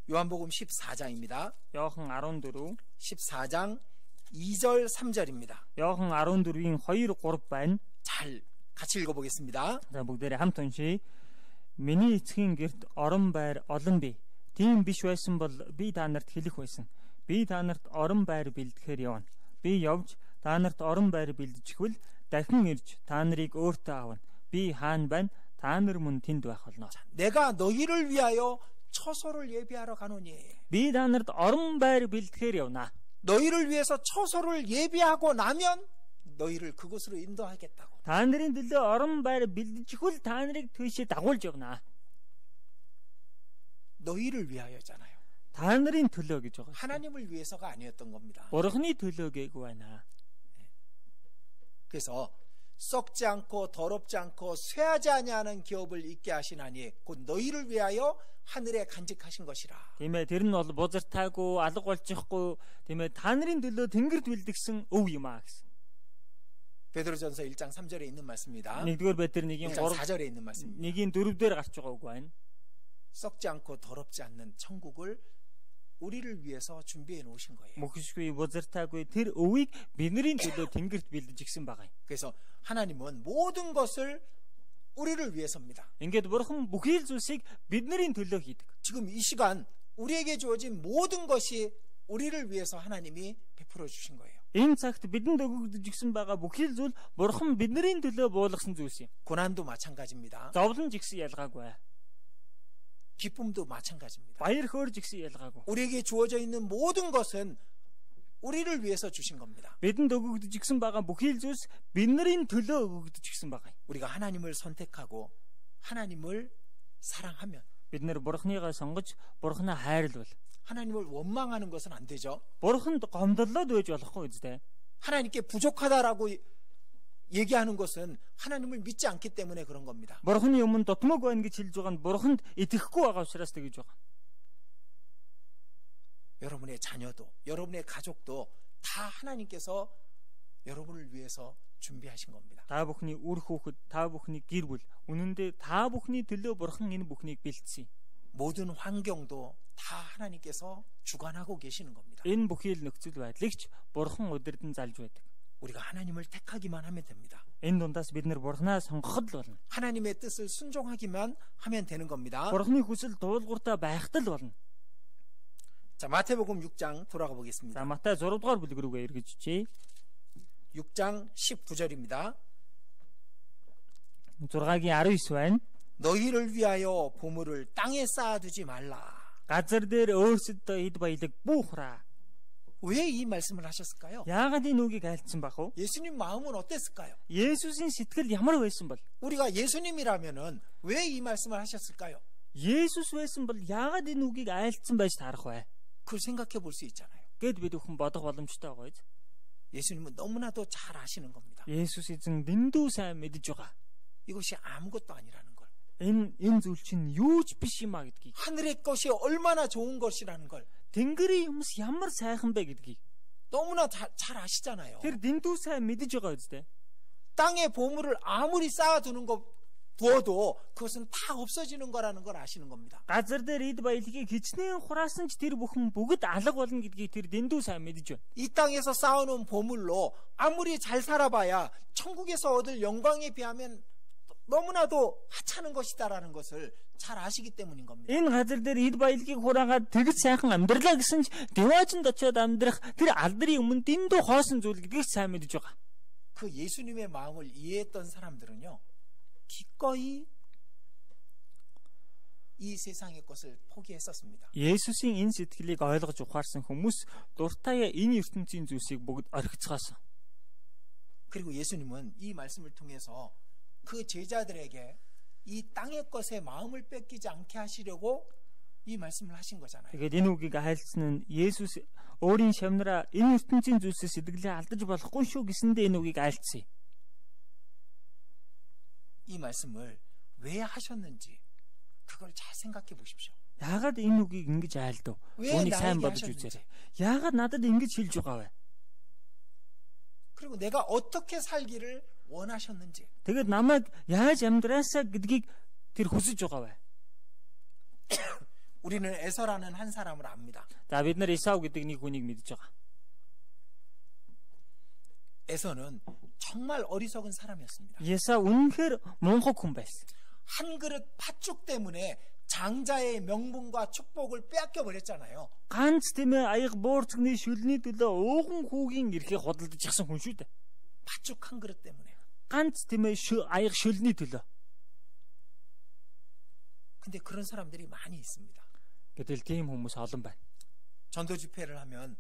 요한복음 14장입니다. Иохан 14. 14장 2절 3절입니다. Иохан 14-ийн 2, 3 байна. 잘 같이 읽어보겠습니다. За бүгдээрээ хамт уншийе. Миний эцгийн гэрт орон байр олон бий. Тийм биш байсан бол би та нарт хэлэх байсан. Би та нарт орон байр бэлдэхээр явна. Би явж та нарт орон байр бэлдэжихвэл дахин ирж та нарыг өөртөө авна. Би хаана байна? Та нар мөн тэнд байх болно. 내가 너희를 위하여 처소를 예비하러 가노니. Би та нарт орон байр бэлдэхээр явна. 너희를 위해서 처소를 예비하고 나면 너희를 그곳으로 인도하겠다고. Та нарын төлөө орон байр бэлдэжихвэл та нарыг тийшээ дагуулж явна. 너희를 위하여잖아요. Та нарын төлөө гэж байгаа. 하나님을 위해서가 아니었던 겁니다. Бурхны төлөө гээгүй байна. 그래서 썩지 않고 더럽지 않고 쇠하지 아니하는 기업을 있게 하시나니 곧 너희를 위하여 하늘에 간직하신 것이라. Тийм ээ, тэр нь бол бузартаагүй, алга болчихгүй, тийм ээ, та нарын төлөө тэнгэрд бэлдэгсэн өв юм аа гэсэн. 베드로전서 1장 3절에 있는 말씀입니다. 1-р Петр 1-ийн 1장 3, 4절에 있는 말씀입니다. 1-ийн 4-дөр гарч байгаа үг байна. 썩지 않고 더럽지 않는 천국을 우리를 위해서 준비해 놓으신 거예요. Мөхшгүй, бузартаагүй тэр өвийг бидний төлөө тэнгэрт бэлдэж гисэн байгаа юм. 그래서 하나님은 모든 것을 우리를 위해서입니다. Ингээд Бурхан бүхий л зүйлсийг бидний төлөө хийдэг. 지금 이 시간 우리에게 주어진 모든 것이 우리를 위해서 하나님이 베풀어 주신 거예요. Энэ цагт бидэнд өгөгдөж гисэн байгаа бүхий л зүйл Бурхан бидний төлөө буулгасан зүйлс юм. 고난도 마찬가지입니다. Зовлон жигсэн ялгаагүй. 기쁨도 마찬가지입니다. Баяр хөөр жигсэн ялгаагүй. 우리에게 주어져 있는 모든 것은 우리를 위해서 주신 겁니다. Бидэнд өгөгдөж гисэн байгаа бүхий л зүйлс бидний төлөө өгөгдөж гисэн байгаа юм. 우리가 하나님을 선택하고 하나님을 사랑하면 Бид нэр Бурханыгаа сонгож Бурханаа хайрлвал 하나님을 원망하는 것은 안 되죠. Бурханд гомдлоод байж болохгүй үстэй. 하나님께 부족하다라고 얘기하는 것은 하나님을 믿지 않기 때문에 그런 겁니다. Бурханы өмнө дутмаг байна гэж хэлж байгаа нь Бурханд итгэхгүй байгаа учраас тэгж байгаа. 여러분의 자녀도 여러분의 가족도 다 하나님께서 여러분을 위해서 준비하신 겁니다. Та бүхний үр хүүхэд, та бүхний гэр бүл үнэндээ та бүхний төлөө Бурхан энэ бүхнийг бэлдсэн. 모든 환경도 다 하나님께서 주관하고 계시는 겁니다. Энэ бүхий л нөхцөл байдлыгч Бурхан удирдан залж байдаг. 우리가 하나님을 택하기만 하면 됩니다. Энэ дундаас бид нэр Бурханаа сонгоход л болно. 하나님의 뜻을 순종하기만 하면 되는 겁니다. Бурханы хүсэл дуулууртаа байхад л болно. 자, 마태복음 6장 돌아가 보겠습니다. За Матай 6 дугаар бүлэг рүүгээ эргэж чий. 6장 19절입니다. 6-гийн 19 байна. 너희를 위하여 보물을 땅에 쌓아두지 말라. Газар дээр өөрсөдөө эд баялаг буухраа. 왜 이 말씀을 하셨을까요? Яагаад энэ үгийг айлцсан бах вэ? 예수님 마음은 어땠을까요? Есүсийн сэтгэл ямар байсан бол? 우리가 예수님이라면은 왜 이 말씀을 하셨을까요? Есүс байсан бол яагаад энэ үгийг айлцсан байж таарах вэ? 그걸 생각해 볼 수 있잖아요. Гэт бид бүхэн бодох боломжтой байгаа биз? 예수님은 너무나도 잘 아시는 겁니다. Есүс эзэн дэндүү сайн мэдж байгаа. 이것이 아무것도 아니라는 걸. Энэ зүйл чинь юу ч биш юм а гэдгийг. 하늘의 것이 얼마나 좋은 것이라는 걸 Тэнгэрийн юмс ямар сайхан бэ гэдгийг. 너무나 잘 아시잖아요. Тэр дэндүү сайн мэдж байгаа үстэй. 땅에 보물을 아무리 쌓아두는 것 두어도 그것은 다 없어지는 거라는 걸 아시는 겁니다. Газар дээр эд баялагийг хичнээн хураасан ч тэр бүхэн бүгд алга болно гэдгийг тэр дэндүү сайн мэдж байна. 이 땅에서 쌓아놓은 보물로 아무리 잘 살아봐야 천국에서 얻을 영광에 비하면 너무나도 하찮은 것이다라는 것을 잘 아시기 때문인 겁니다. Энэ газар дээр эд баялагийг хураагаад тэгж сайхан амьдралаа гэсэн ч дэваажинд очиод амьдрах тэр алдрын өмнө дэндүү хоосон зүйл гэдгийг сайн мэдж байгаа. 그 예수님의 마음을 이해했던 사람들은요, 기꺼이 이 세상의 것을 포기했었습니다. Есүсийн энэ сэтгэлийг ойлгож ухаарсан хүмүүс дуртаяа энэ ертөнцийн зүйлсийг бүгд орхицгаасан. 그리고 예수님은 이 말씀을 통해서 그 제자들에게 이 땅의 것에 마음을 뺏기지 않게 하시려고 이 말씀을 하신 거잖아요. Тэгээд энэ үгийг айлцсан нь Есүс өөрийн шавнараа энэ ертөнцийн зүйлсээс сэтгэлээ алдаж болохгүй шүү гэсэндээ энэ үгийг айлцсан. 이 말씀을 왜 하셨는지 그걸 잘 생각해 보십시오. Яагаад энэ үгийг ингэж айлдав? 왜 Үүнийг сайн 나에게 бодож 하셨는지. үзээрэй. Яагаад надад ингэж хэлж байгаа вэ? 그리고 내가 어떻게 살기를 원하셨는지. Тэгээд намайг яаж амьдраасаа гэдгийг тэр хүсэж байгаа вэ? 우리는 에서라는 한 사람을 압니다. За бид нар Исав гэдэг нэг хүнийг мэдж байгаа. 에서는 정말 어리석은 사람이었습니다. Есав үнэнхээр мунхаг хүн байсан. 한 그릇 팥죽 때문에 장자의 명분과 축복을 빼앗겨 버렸잖아요. Ганц тэмээ аяг буурцгны шүлний төлөө ууган хүүгийн эрхийг худалдаж гисэн хүн шүү дээ. 팥죽 한 그릇 때문에. Ганц тэмээ аяг шүлний төлөө. 근데 그런 사람들이 많이 있습니다. Гэтэл тийм хүмүүс олон байна. 전도 집회를 하면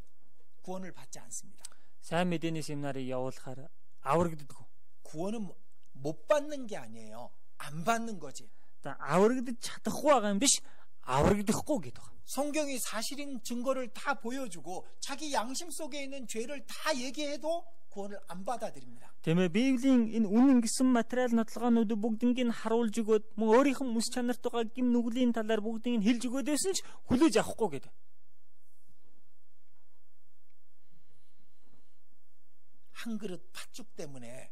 구원을 받지 않습니다. Сайн мэдээний семинарыг явуулахаар аврагддаг. 구원은 못 받는 게 아니에요. 안 받는 거지. аврагдаж чадахгүй байгаа юм биш, аврагдахгүй гэдэг. 성경이 사실인 증거를 다 보여주고 자기 양심 속에 있는 죄를 다 얘기해도 구원을 안 받아들입니다. Тиймээ Библийн энэ үнэн гэсэн материал нотлогоонуудыг бүгднийг нь харуулж өгөөд мөн өөрийнх нь мэс чанарт байгаа гим нүглийн талаар бүгдийг нь хэлж өгөөд байсан ч хүлээж авахгүй гэдэг. 한 그릇 팥죽 때문에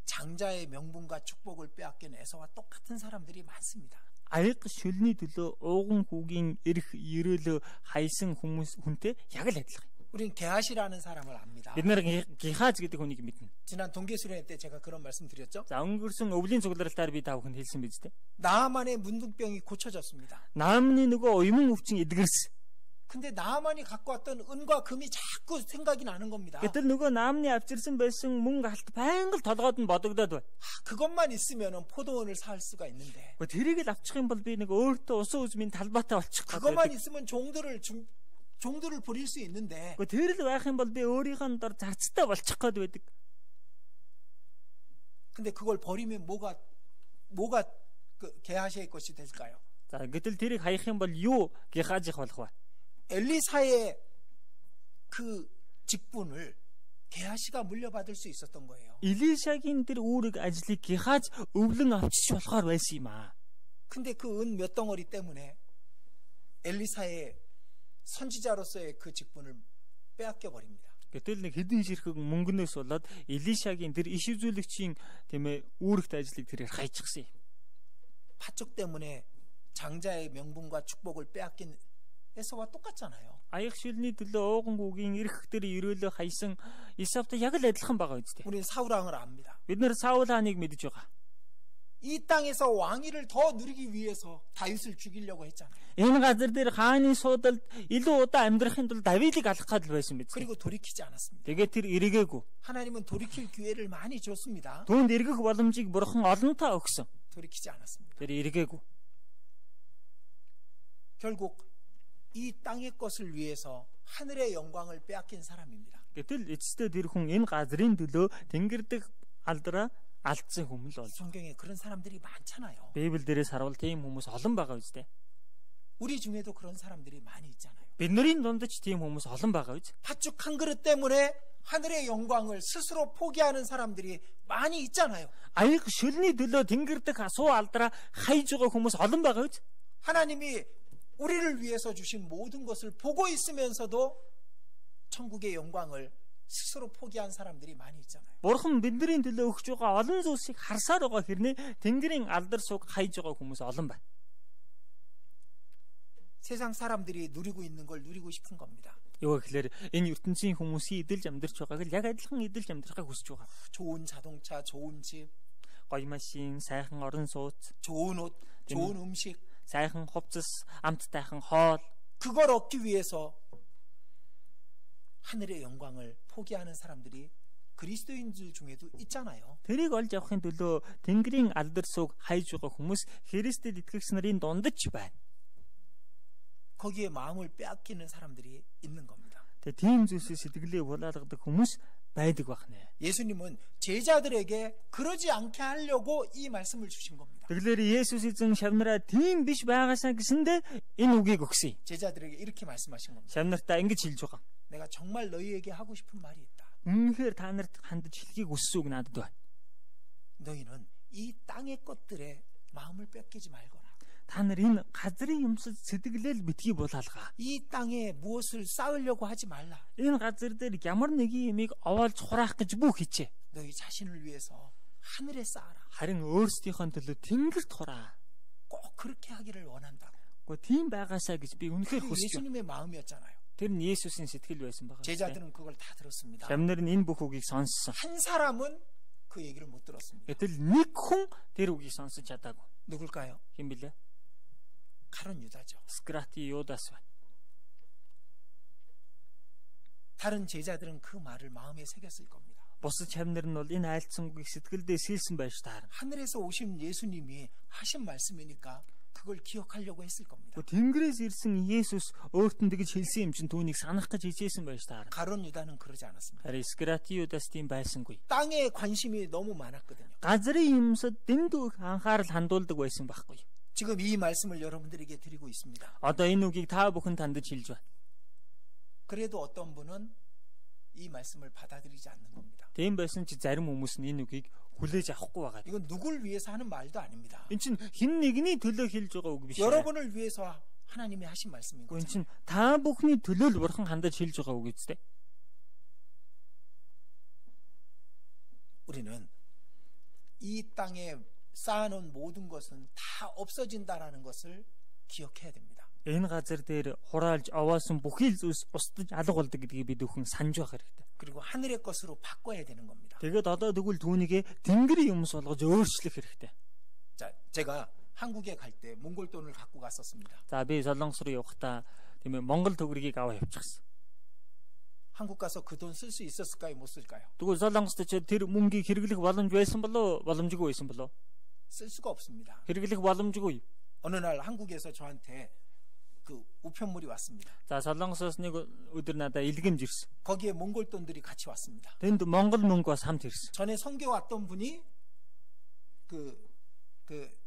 장자의 명분과 축복을 빼앗긴 에서와 똑같은 사람들이 많습니다. Аяг шүлний төлөө ууган хүүгийн эрх ерөөлөө хайсан хүмүүс хүнтэй яг л адилхан. 우리는 게하시라는 사람을 압니다. Бид нар Гехаз гэдэг хүнийг мэднэ. 지난 동계수련회 때 제가 그런 말씀 드렸죠. За өнгөрсөн өвлийн цугларалтаар би та бүхэнд хэлсэн биз дээ. 나아만의 문둥병이 고쳐졌습니다. Наамны нөгөө уйман өвчин эдгэрсэн. 근데 나아만이 갖고 왔던 은과 금이 자꾸 생각이 나는 겁니다. Гэтэл нөгөө наамны авчирсан байсан мөнгө алт байнга л толгойд нь бодогдоод байна. 그것만 있으면 포도원을 살 수가 있는데. Гэхдээ тэрийг л авчих юм бол би нэг өөртөө усан үзмийн талбайтай болчих гээд. 그것만 있으면 종들을 부릴 수 있는데. Гэхдээ тэр л байх юм бол би өөрийнхөө дор зарцтай болчих гээд байдаг. 근데 그걸 버리면 뭐가 그 게하시의 것이 될까요? За гэтэл тэрийг хаях юм бол юу Гехазих болох вэ? 엘리사의 그 직분을 게하시가 물려받을 수 있었던 거예요. Илишагийн тэр үүрэг ажлыг Гехаз өвлөн авчиж болохоор байсан юм аа. 근데 그 은 몇 덩어리 때문에 엘리사의 선지자로서의 그 직분을 빼앗겨 버립니다. Гэтэл нэг хэдэн ширхэг мөнгнөөс болоод Илишагийн тэр иш үзүүлэгчийн тийм ээ үүрэгт ажлыг тэрээр хайчихсан юм. 팥죽 때문에 장자의 명분과 축복을 빼앗긴 에서와 똑같잖아요. Аяг шүлний төлөө ууган хүүгийн эрх тэр ерөөлөө хайсан Исавтай яг л адилхан байгаа үстэй. 우리는 사울왕을 압니다. Бид нэр Саул хааныг мэдж байгаа. 이 땅에서 왕위를 더 누리기 위해서 다윗을 죽이려고 했잖아요. Энэ газар дээр хааны суудалд илүү удаа амьдрахын тулд Давидыг алах гээд байсан биз. 그리고 돌이키지 않았습니다. Тэгээд тэр эргээгүй. 하나님은 돌이킬 기회를 많이 줬습니다. Түүнд эргэх боломжийг бурхан олонтаа өгсөн. 돌이키지 않았습니다. Тэр эргээгүй. 결국 이 땅의 것을 위해서 하늘의 영광을 빼앗긴 사람입니다. Гэтэл эцэстээ тэр хүн энэ газрын төлөө тэнгэр дэх алдраа алдсан хүмүүс бол. 성경에 그런 사람들이 많잖아요. Библиэрээс харуул тийм хүмүүс олон байгаа үстэй. 우리 중에도 그런 사람들이 많이 있잖아요. Бидний дунд ч тийм хүмүүс олон байгаа үз. 팥죽 한 그릇 때문에 하늘의 영광을 스스로 포기하는 사람들이 많이 있잖아요. Аяг шүлний төлөө тэнгэр дэх асуу алдраа хайж байгаа хүмүүс олон байгаа үз. 하나님이 우리를 위해서 주신 모든 것을 보고 있으면서도 천국의 영광을 스스로 포기한 사람들이 많이 있잖아요. Бурхан бидний төлөө өгч байгаа олон зүйлсийг харсаар байгаа хэрнээ тэнгэрийн алдар суг хайж байгаа хүмүүс олон байна. 세상 사람들이 누리고 있는 걸 누리고 싶은 겁니다. Юу гэхээр энэ ертөнцийн хүмүүсийн эдэлж амьдарч байгааг л яг адилхан эдэлж амьдрахыг хүсэж байгаа. 좋은 자동차, 좋은 집, Гоё машин, сайхан орон сууц, 좋은 옷, 좋은 음식, сайхан хувцас, амттайхан хоол. 그걸 얻기 위해서 하늘의 영광을 포기하는 사람들이 그리스도인들 중에도 있잖아요. Тэрийг олж авахын төлөө Тэнгэрийн алдар суг хайж байгаа хүмүүс Христэд итгэгч нарын дундаж байна. 거기에 마음을 빼앗기는 사람들이 있는 겁니다. Тэгээ тийм зүйлсээ сэтгэлээ булаалгадаг хүмүүс байдаг байна. 예수님은 제자들에게 그러지 않게 하려고 이 말씀을 주신 겁니다. Тэгэхээр Есүс эзэн шавнараа тийм биш байгаасаа гэсэндэ энэ үгийг өгсөн. 제자들에게 이렇게 말씀하신 겁니다. Шавнартаа ингэж хэлж байгаа. 내가 정말 너희에게 하고 싶은 말이 있다. Үнэхээр та нарт хандаж хэлхийг хүссэн үг надад байна. 너희는 이 땅의 것들에 마음을 뺏기지 말거라. Та нар энэ газрын юмсад сэтгэлээл битгий булаалгаа. 이 땅에 무엇을 쌓으려고 하지 말라. Энэ газар дээр ямар нэгэн юмыг овоолж хураах гэж бүх хичээ. 너희 자신을 위해서 하늘에 쌓아라. Харин өөрсдийнхөө төлөө тэнгэрт хураа. 꼭 그렇게 하기를 원한다고. Гэхдээ тийм байгаасаа гэж би үнэхээр 그게 хүсэж байна. 예수님의 마음이었잖아요. Тэр нь Есүсийн сэтгэл байсан байгаа. 제자들은 그걸 다 들었습니다. Шавнар нь энэ бүх үгийг сонссон. 한 사람은 그 얘기를 못 들었습니다. Гэтэл нэг хүн тэр үгийг сонсож чадаагүй. 누굴까요? Хэн блэ? 가룟 유다죠. Скрати Юдас байна. 다른 제자들은 그 말을 마음에 새겼을 겁니다. Бусад шавнар нь бол энэ айлцсан үгийг сэтгэлдээ сийлсэн байж таарна. 하늘에서 오신 예수님이 하신 말씀이니까 그걸 기억하려고 했을 겁니다. Тэнгэрээс ирсэн Есүс өөртөө тэгж хэлсэн юм чинь түүнийг санах гэж хичээсэн байж таарна. 가룟 유다는 그러지 않았습니다. Харин Скрати Юдас тийм байсангүй. 땅에 관심이 너무 많았거든요. Газрын юмсад дэндүү анхаарал хандуулдаг байсан байхгүй. 지금 이 말씀을 여러분들에게 드리고 있습니다. Одоо энэ үгийг та бүхэн тандж хэлж байна. 그래도 어떤 분은 이 말씀을 받아들이지 않는 겁니다. Тийм байсан чи зарим хүмүүс нь энэ үгийг хүлээж авахгүй байгаа. 이건 누굴 위해서 하는 말도 아닙니다. Энэ чинь хэн нэгний төлөө хэлж байгаа үг биш. 여러분을 위해서 하나님이 하신 말씀인 Энэ 거죠. чинь та бүхний төлөө л бурхан хандаж хэлж байгаа үг үстэй. 우리는 이 땅에 쌓아놓은 모든 것은 다 없어진다라는 것을 기억해야 됩니다. Энэ газар дээр хураалж аваасан бүхий л зүйлс устдаж алга болдог гэдгийг бид бүхэн санаж байх хэрэгтэй. 그리고 하늘의 것으로 바꿔야 되는 겁니다. Тэгээд одоо тэгвэл түүнийг тэнгэрийн юмс болгож өөрчлөх хэрэгтэй. 자, 제가 한국에 갈 때 몽골 돈을 갖고 갔었습니다. За би Солонгос руу явахдаа тийм ээ Монгол төгрөгийг аваа явчихсан. 한국 가서 그 돈 쓸 수 있었을까요? 못 쓸까요? Тэгвэл Солонгост ч тэр мөнгийг хэрэглэх боломж байсан болоо боломжгүй байсан болоо? 쓸 수가 없습니다. Хэрэглэх боломжгүй. 어느 날 한국에서 저한테 그 우편물이 왔습니다. За Солонгосоос нэг өдөр надад илгэмж ирсэн. 거기에 몽골 돈들이 같이 왔습니다. Тэнд Монгол мөнгө бас хамт ирсэн. 전에 선교 왔던 분이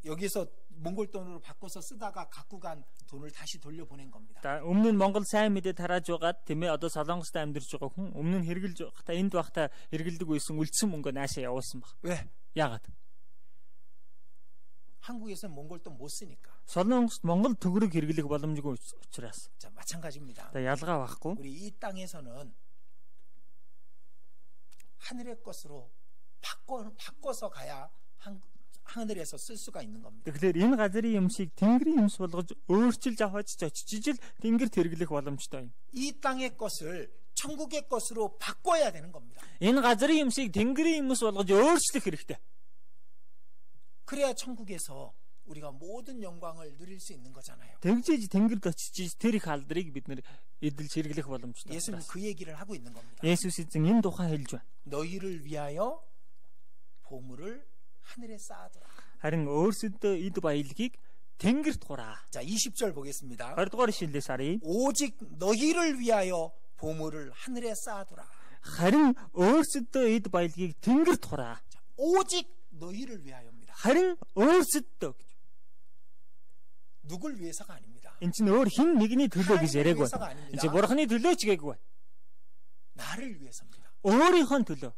여기서 몽골 돈으로 바꿔서 쓰다가 갖고 간 돈을 다시 돌려보낸 겁니다. Өмнө нь Монгол сайн мэдээ тарааж байгаад тийм ээ одоо Солонгост амьдарч байгаа хүн өмнө нь хэрэгжилж байхдаа энд байхдаа хэрэгэлдэг байсан үлдсэн мөнгөө наашаа явуулсан баг. 왜? Яагаад? 한국에서는 몽골 돈 못 쓰니까. Солонгост Монгол төгрөг хэрэглэх боломжгүй учраас. 자, 마찬가지입니다. ялгаа байхгүй. 우리 이 땅에서는 하늘의 것으로 바꿔서 가야 하늘에서 쓸 수가 있는 겁니다. Тэгэхээр энэ газрын юмшиг тэнгэрийн юмс болгож өөрчилж аваач очиж ижил тэнгэрт хэрэглэх боломжтой юм. 이 땅의 것을 천국의 것으로 바꿔야 되는 겁니다. Энэ газрын юмшиг тэнгэрийн юмс болгож өөрчлөх хэрэгтэй. 그래야 천국에서 우리가 모든 영광을 누릴 수 있는 거잖아요. Тэгжиж тэнгэрд очиж тэр их алдрыг бид нэр эдэлж хэрэглэх боломжтой. 예수님 그 얘기를 하고 있는 겁니다. Есүс эзэн энэ тухай хэлж байна. 너희를 위하여 보물을 하늘에 쌓아두라. Харин өөрсөдөө эд баялагийг тэнгэрт хураа. 자, 20절 보겠습니다. 20 дугаар ишлэлээс харъя. 오직 너희를 위하여 보물을 하늘에 쌓아두라. Харин өөрсөдөө эд баялагийг тэнгэрт хураа. 자, 오직 너희를 위하여입니다. Харин өөрсөдөө гэж. 누굴 위해서가 아닙니다. Энд чинь өөр хин нэгний төлөө гэж яриаг байна. Энд чинь бурхны төлөө ч гээгүй байна. 나를 위해서입니다. өөрийнхөө төлөө.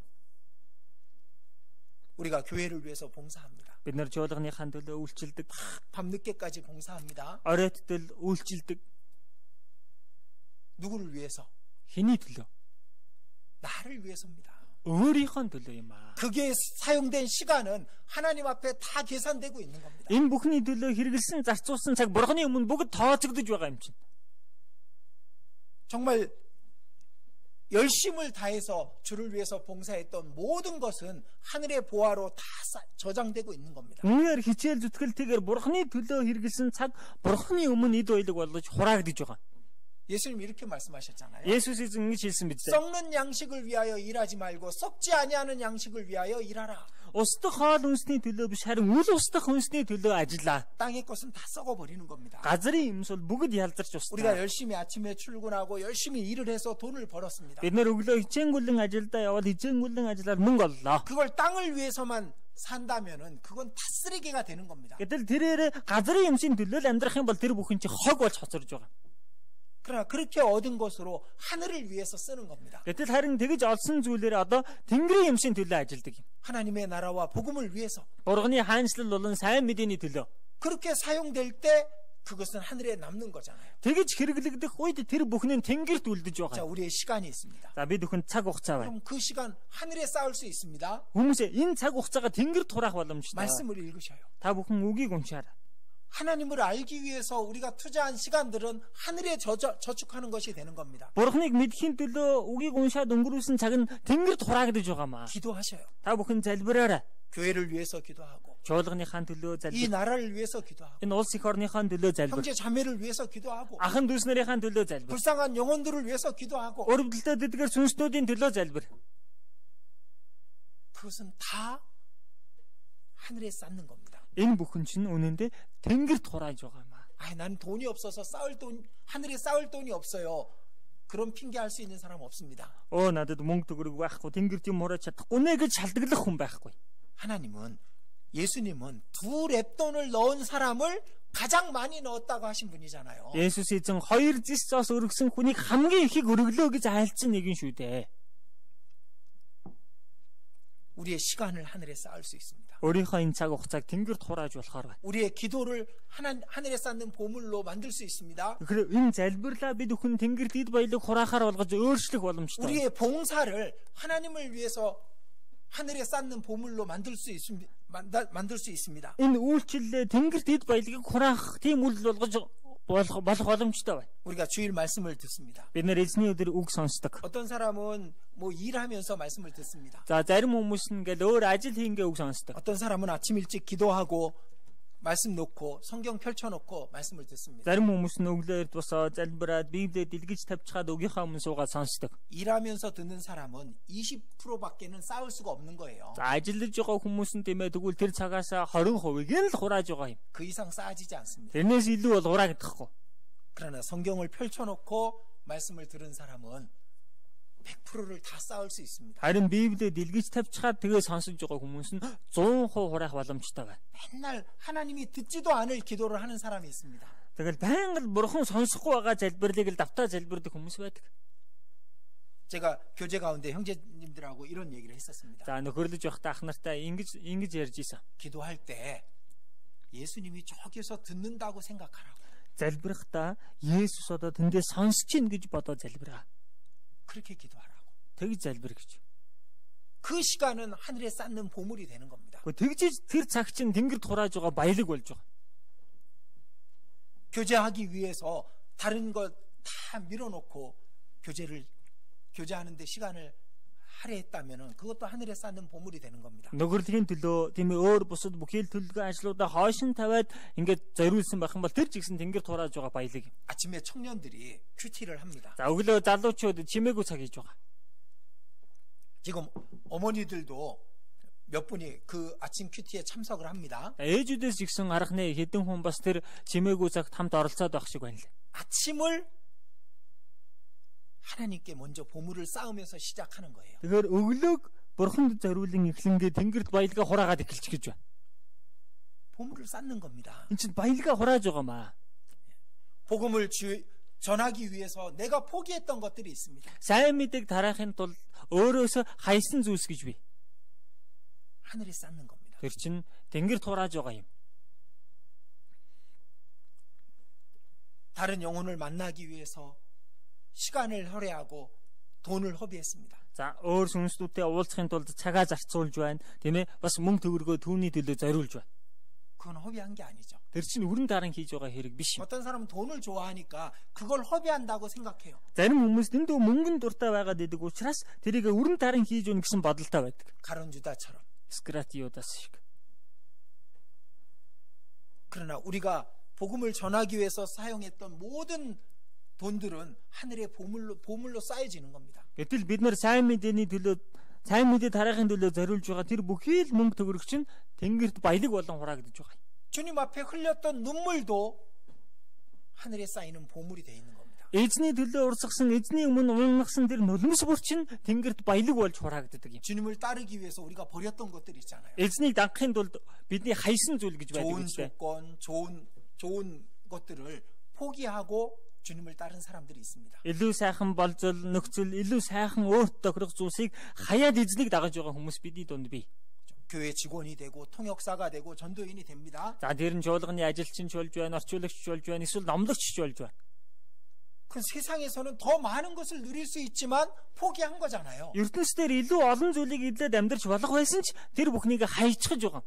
우리가 교회를 위해서 봉사합니다. Бид нар жуулганыхаа төлөө үйлчилдэг. 밤늦게까지 봉사합니다. Оройтдол үйлчилдэг. 누구를 위해서? Хэний төлөө? 나를 위해서입니다. өөрийнхөө төлөө юм аа. 그게 사용된 시간은 하나님 앞에 다 계산되고 있는 겁니다. Энэ бүхний төлөө хэрэгэлсэн зарцуулсан цаг бурхны өмнө бүгд тооцогдож байгаа юм чинь. 정말 열심을 다해서 주를 위해서 봉사했던 모든 것은 하늘의 보화로 다 저장되고 있는 겁니다. Үнээр хичээл зүтгэлтэйгээр бурхны төлөө хэрэгэлсэн цаг бурхны өмнө эд баялаг болгож хураагдж байгаа. 예수님이 이렇게 말씀하셨잖아요. Есүс эзэн ингэж хэлсэн биз дээ. 썩는 양식을 위하여 일하지 말고 썩지 아니하는 양식을 위하여 일하라. Устдах хоол хүнсний төлөө биш харин үл устдах хүнсний төлөө ажиллаа. 땅의 것은 다 썩어버리는 겁니다. Газрын юмс бол бүгд ялдарч 우리가 устдаа. 열심히 아침에 출근하고 열심히 일을 해서 돈을 벌었습니다. Бид нэр өглөө хичээнгүлэн ажилдаа яваад хичээнгүлэн ажиллаад мөнгө оллоо. 그걸 땅을 위해서만 산다면은 그건 다 쓰레기가 되는 겁니다. Гэтэл тэрээр газрын юмсийн төлөө л амьдрах юм бол тэр бүхэн чи хог болж хоцорж байгаа. 그러나 그렇게 얻은 것으로 하늘을 위해서 쓰는 겁니다. Гэтэл харин тэгж олсон зүйлээр одоо тэнгэрийн юмсийн төлөө ажилдаг юм. 하나님의 나라와 복음을 위해서 Бурганы хаанчлал болон сайн мэдээний төлөө. 그렇게 사용될 때 그것은 하늘에 남는 거잖아요. Тэгж хэрэглэгдэх үед тэр бүхэн нь тэнгэрт үлдэж 자, байгаа. 우리의 시간이 있습니다. За бид бүхэн цаг хугацаа байна. 그럼 그 시간 하늘에 쌓을 수 있습니다. Хүмүүсээ энэ цаг хугацаага тэнгэрт хураах боломжтой. 말씀을 읽으셔요. Та бүхэн үгийг уншаарай. 하나님을 알기 위해서 우리가 투자한 시간들은 하늘에 저축하는 것이 되는 겁니다. Бурхныг мэдхийн төлөө үгийг уншаад өнгөрүүлсэн цаг нь тэнгэрт хураагдаж байгаамаа. 기도하셔요. Та бүхэн залбираарай. 교회를 위해서 기도하고 Чуулганыхаа төлөө 이 залбир. 나라를 위해서 기도하고 Энэ улс их орныхаа төлөө залбир. 형제 자매를 위해서 기도하고 Ахан дүүс нарынхаа төлөө залбир. 불쌍한 영혼들을 위해서 기도하고 Өрөвдөлтөд эдгээр сүнснүүдийн төлөө залбир. 그것은 다 하늘에 쌓는 겁니다. Энэ бүхэн чинь үнэндээ тэнгэрт хурааж байгаамаа. 아, 나는 돈이 없어서 하늘에 쌓을 돈이 없어요. 그런 핑계 할 수 있는 사람 없습니다. Надад мөнгө төгрөг байхгүй, тэнгэрт юм хурааж чадахгүй нэ гэж шалдаглах хүн байхгүй. 하나님은 예수님은 2 랩돈을 넣은 사람을 가장 많이 넣었다고 하신 분이잖아요. Есүс эзэн 2 зис цоос өргөсөн хүнийг хамгийн ихийг өргөлөө гэж айлцсан нэгэн шүү дээ. 우리의 시간을 하늘에 쌓을 수 있습니다. Өөрийнхөө энэ цаг хугацааг тэнгэрт хурааж болохоор байна. 우리의 기도를 하늘에 쌓는 보물로 만들 수 있습니다. Тэгэхээр энэ залбирлаа бид бүхэн тэнгэрт эд баялаг хураахаар болгож өөрчлөх боломжтой. 우리의 봉사를 하나님을 위해서 하늘에 쌓는 보물로 만들 수 있습니다. Энэ үйлчлэлээ тэнгэрт эд баялагыг хураах тийм үйлдэл болох боломжтой байна. 우리가 주일 말씀을 듣습니다. Бид нэр эзний өдөр үг сонсдог. 어떤 사람은 뭐 일하면서 말씀을 듣습니다. За зарим хүмүүс нь ингээл өөр ажил хийнгээ үг сонсдог. 어떤 사람은 아침 일찍 기도하고 말씀 놓고 성경 펼쳐놓고 말씀을 듣습니다. Зарим хүмүүс нь өглөө эрт босоод залбираад Библийг дэлгэж тавьчихад өгийнхаа өмнө суугаад сонсдог. 일하면서 듣는 사람은 20%밖에는 쌓을 수가 없는 거예요. За ажиллаж байгаа хүмүүс нь тийм ээ тэгвэл тэр цагаас 20%ийг нь л хурааж байгаа юм. 그 이상 쌓아지지 않습니다. Тэрнээс илүү бол хураагдахгүй. 그러나 성경을 펼쳐놓고 말씀을 들은 사람은 100%를 다 쌓을 수 있습니다. Харин Библийг дэлгэж тавьчихад тэгээ сонсож байгаа хүмүүс нь 100% хураах боломжтой байна. 맨날 하나님이 듣지도 않을 기도를 하는 사람이 있습니다. Тэгэл байнга л бурхан сонсохгүй байгаа залбирлыг л давтаа залбирдаг хүмүүс байдаг. 제가 교제 가운데 형제님들하고 이런 얘기를 했었습니다. За нөхөрлөж явахдаа ах нартай ингэж ярьж исэн. 기도할 때 예수님이 저기서 듣는다고 생각하라고. Залбирахдаа Есүс одоо тэндээ сонсож чинь гэж бодоод залбираа. 그렇게 기도하라고. Тэгж залбир гэж. 그 시간은 하늘에 쌓는 보물이 되는 겁니다. Тэгж тэр цаг чинь тэнгэрт хурааж байгаа баялаг болж байгаа. 교제하기 위해서 다른 것 다 밀어놓고 교제하는데 시간을 할애했다면은 그것도 하늘에 쌓는 보물이 되는 겁니다. Нөхөрлөгийн төлөө тийм ээ өөр бусад бүхэл төлөвлөгөө ажлуудаа хойшин тавиад ингээд зориулсан байх юм бол тэр ч гэсэн тэнгэрт хурааж байгаа баялаг юм. 아침에 청년들이 큐티를 합니다. За өглөө залуучууд чимээгүй цаг хийж байгаа. 지금 어머니들도 몇 분이 그 아침 큐티에 참석을 합니다. Ээжүүдээс игсэн арганы хэдэн хүн бас тэр чимээгүй цагт хамт оролцоод байх шиг байна лээ. 아침을 하나님께 먼저 보물을 쌓으면서 시작하는 거예요. Тэгэхээр өглөөг бурханд зориулан эхлэнгээ тэнгэрт баялгаа хураагаад эхэлчих гэж байна. 보물을 쌓는 겁니다. Энд чинь баялгаа хурааж байгаамаа. 복음을 전하기 위해서 내가 포기했던 것들이 있습니다. Сайн мэдээг тараахын тулд өөрөөсөө хайсан зүйлс гэж бий. 하늘에 쌓는 겁니다. Тэр чинь тэнгэрт хурааж байгаа юм. 다른 영혼을 만나기 위해서 시간을 허례하고 돈을 허비했습니다. За өөр сүнслүүдтэй уулзахын тулд цагаа зарцуулж байна. Тийм ээ? Бас мөнгө төгрөгөө түүний төлөө зориулж байна. 그건 허비한 게 아니죠. Тэр чинь өрн даран хийж байгаа хэрэг биш юм. 어떤 사람은 돈을 좋아하니까 그걸 허비한다고 생각해요. Зарим хүмүүс дэндүү мөнгөнд дуртай байгаад идэг учраас тэрийг өрн даран хийж өгнө гэсэн бодолтой байдаг. 가론 유다처럼. Скратиудас шиг. 그러나 우리가 복음을 전하기 위해서 사용했던 모든 돈들은 하늘의 보물로 쌓여지는 겁니다. Гэтэл бид нар сайн мэдээний төлөө сайн мэдээ тараахын төлөө зориулж байгаа тэр бүхий л мөнгө төгрөгч нь тэнгэрт баялаг болон хураагдж байгаа. 주님 앞에 흘렸던 눈물도 하늘에 쌓이는 보물이 되어 있는 겁니다. Эзний төлөө урсгасан, эзний өмнө унгасан тэр нулимс бүрч нь тэнгэрт баялаг болж хураагддаг юм. 주님을 따르기 위해서 우리가 버렸던 것들이 있잖아요. Эзнийг дагахын тулд бидний хайсан зүйл гэж байдаг 좋은 үстэй. 조건, 좋은 것들을 포기하고 주님을 따른 사람들이 있습니다. Илүү сайхан болзол, нөхцөл, илүү сайхан өөрт тохирох зүйлсийг хаяад эзнийг дагаж байгаа хүмүүс бидний дунд бий. 교회 직원이 되고 통역사가 되고 전도인이 됩니다. За тэр нь чуулганы ажилчин ч болж байна, орчуулагч ч болж байна, эсвэл номлогч ч болж байна. 그 세상에서는 더 많은 것을 누릴 수 있지만 포기한 거잖아요. ертөнц дээр илүү олон зүйлийг эзлээд амьдрч болох байсан ч тэр бүхнийг хайчихж байгаа.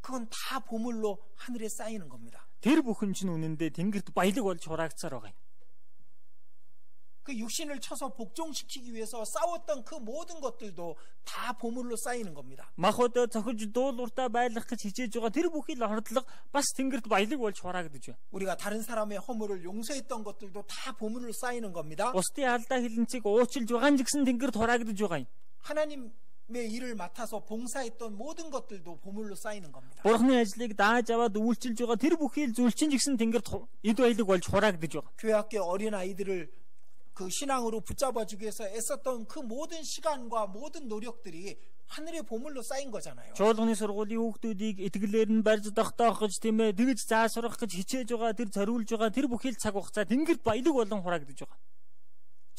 그건 다 보물로 하늘에 쌓이는 겁니다. Тэр бүхэн чинь үнэндээ тэнгэрт баялаг болж хураагдсаар байгаа юм. 그 육신을 쳐서 복종시키기 위해서 싸웠던 그 모든 것들도 다 보물로 쌓이는 겁니다. Махбодоо цохиж дуулууртаа байлгах гэж хичээж байгаа тэр бүхий л хордлого бас тэнгэрт баялаг болж хураагдж байна. 우리가 다른 사람의 허물을 용서했던 것들도 다 보물로 쌓이는 겁니다. Бусдын алдаа хилэнцгийг уучлж байгаа нь гэсэн тэнгэрт хураагдж байгаа юм. 하나님의 일을 맡아서 봉사했던 모든 것들도 보물로 쌓이는 겁니다. Бурхны ажлыг дааж аваад үйлчилж байгаа тэр бүхий л зүйлчин гэсэн тэнгэрт эд баялаг болж хураагдж байгаа. 교회 학교 어린 아이들을 그 신앙으로 붙잡아주기 위해서 애썼던 그 모든 시간과 모든 노력들이 하늘의 보물로 쌓인 거잖아요. Чуулганы сургуулийн хүүхдүүдийг итгэлээр нь барьж тогтоох гэж тийм ээ тэгж заасрах гэж хичээж байгаа тэр зориулж байгаа тэр бүхий л цаг хугацаа тэнгэрт баялаг болон хураагдж байгаа.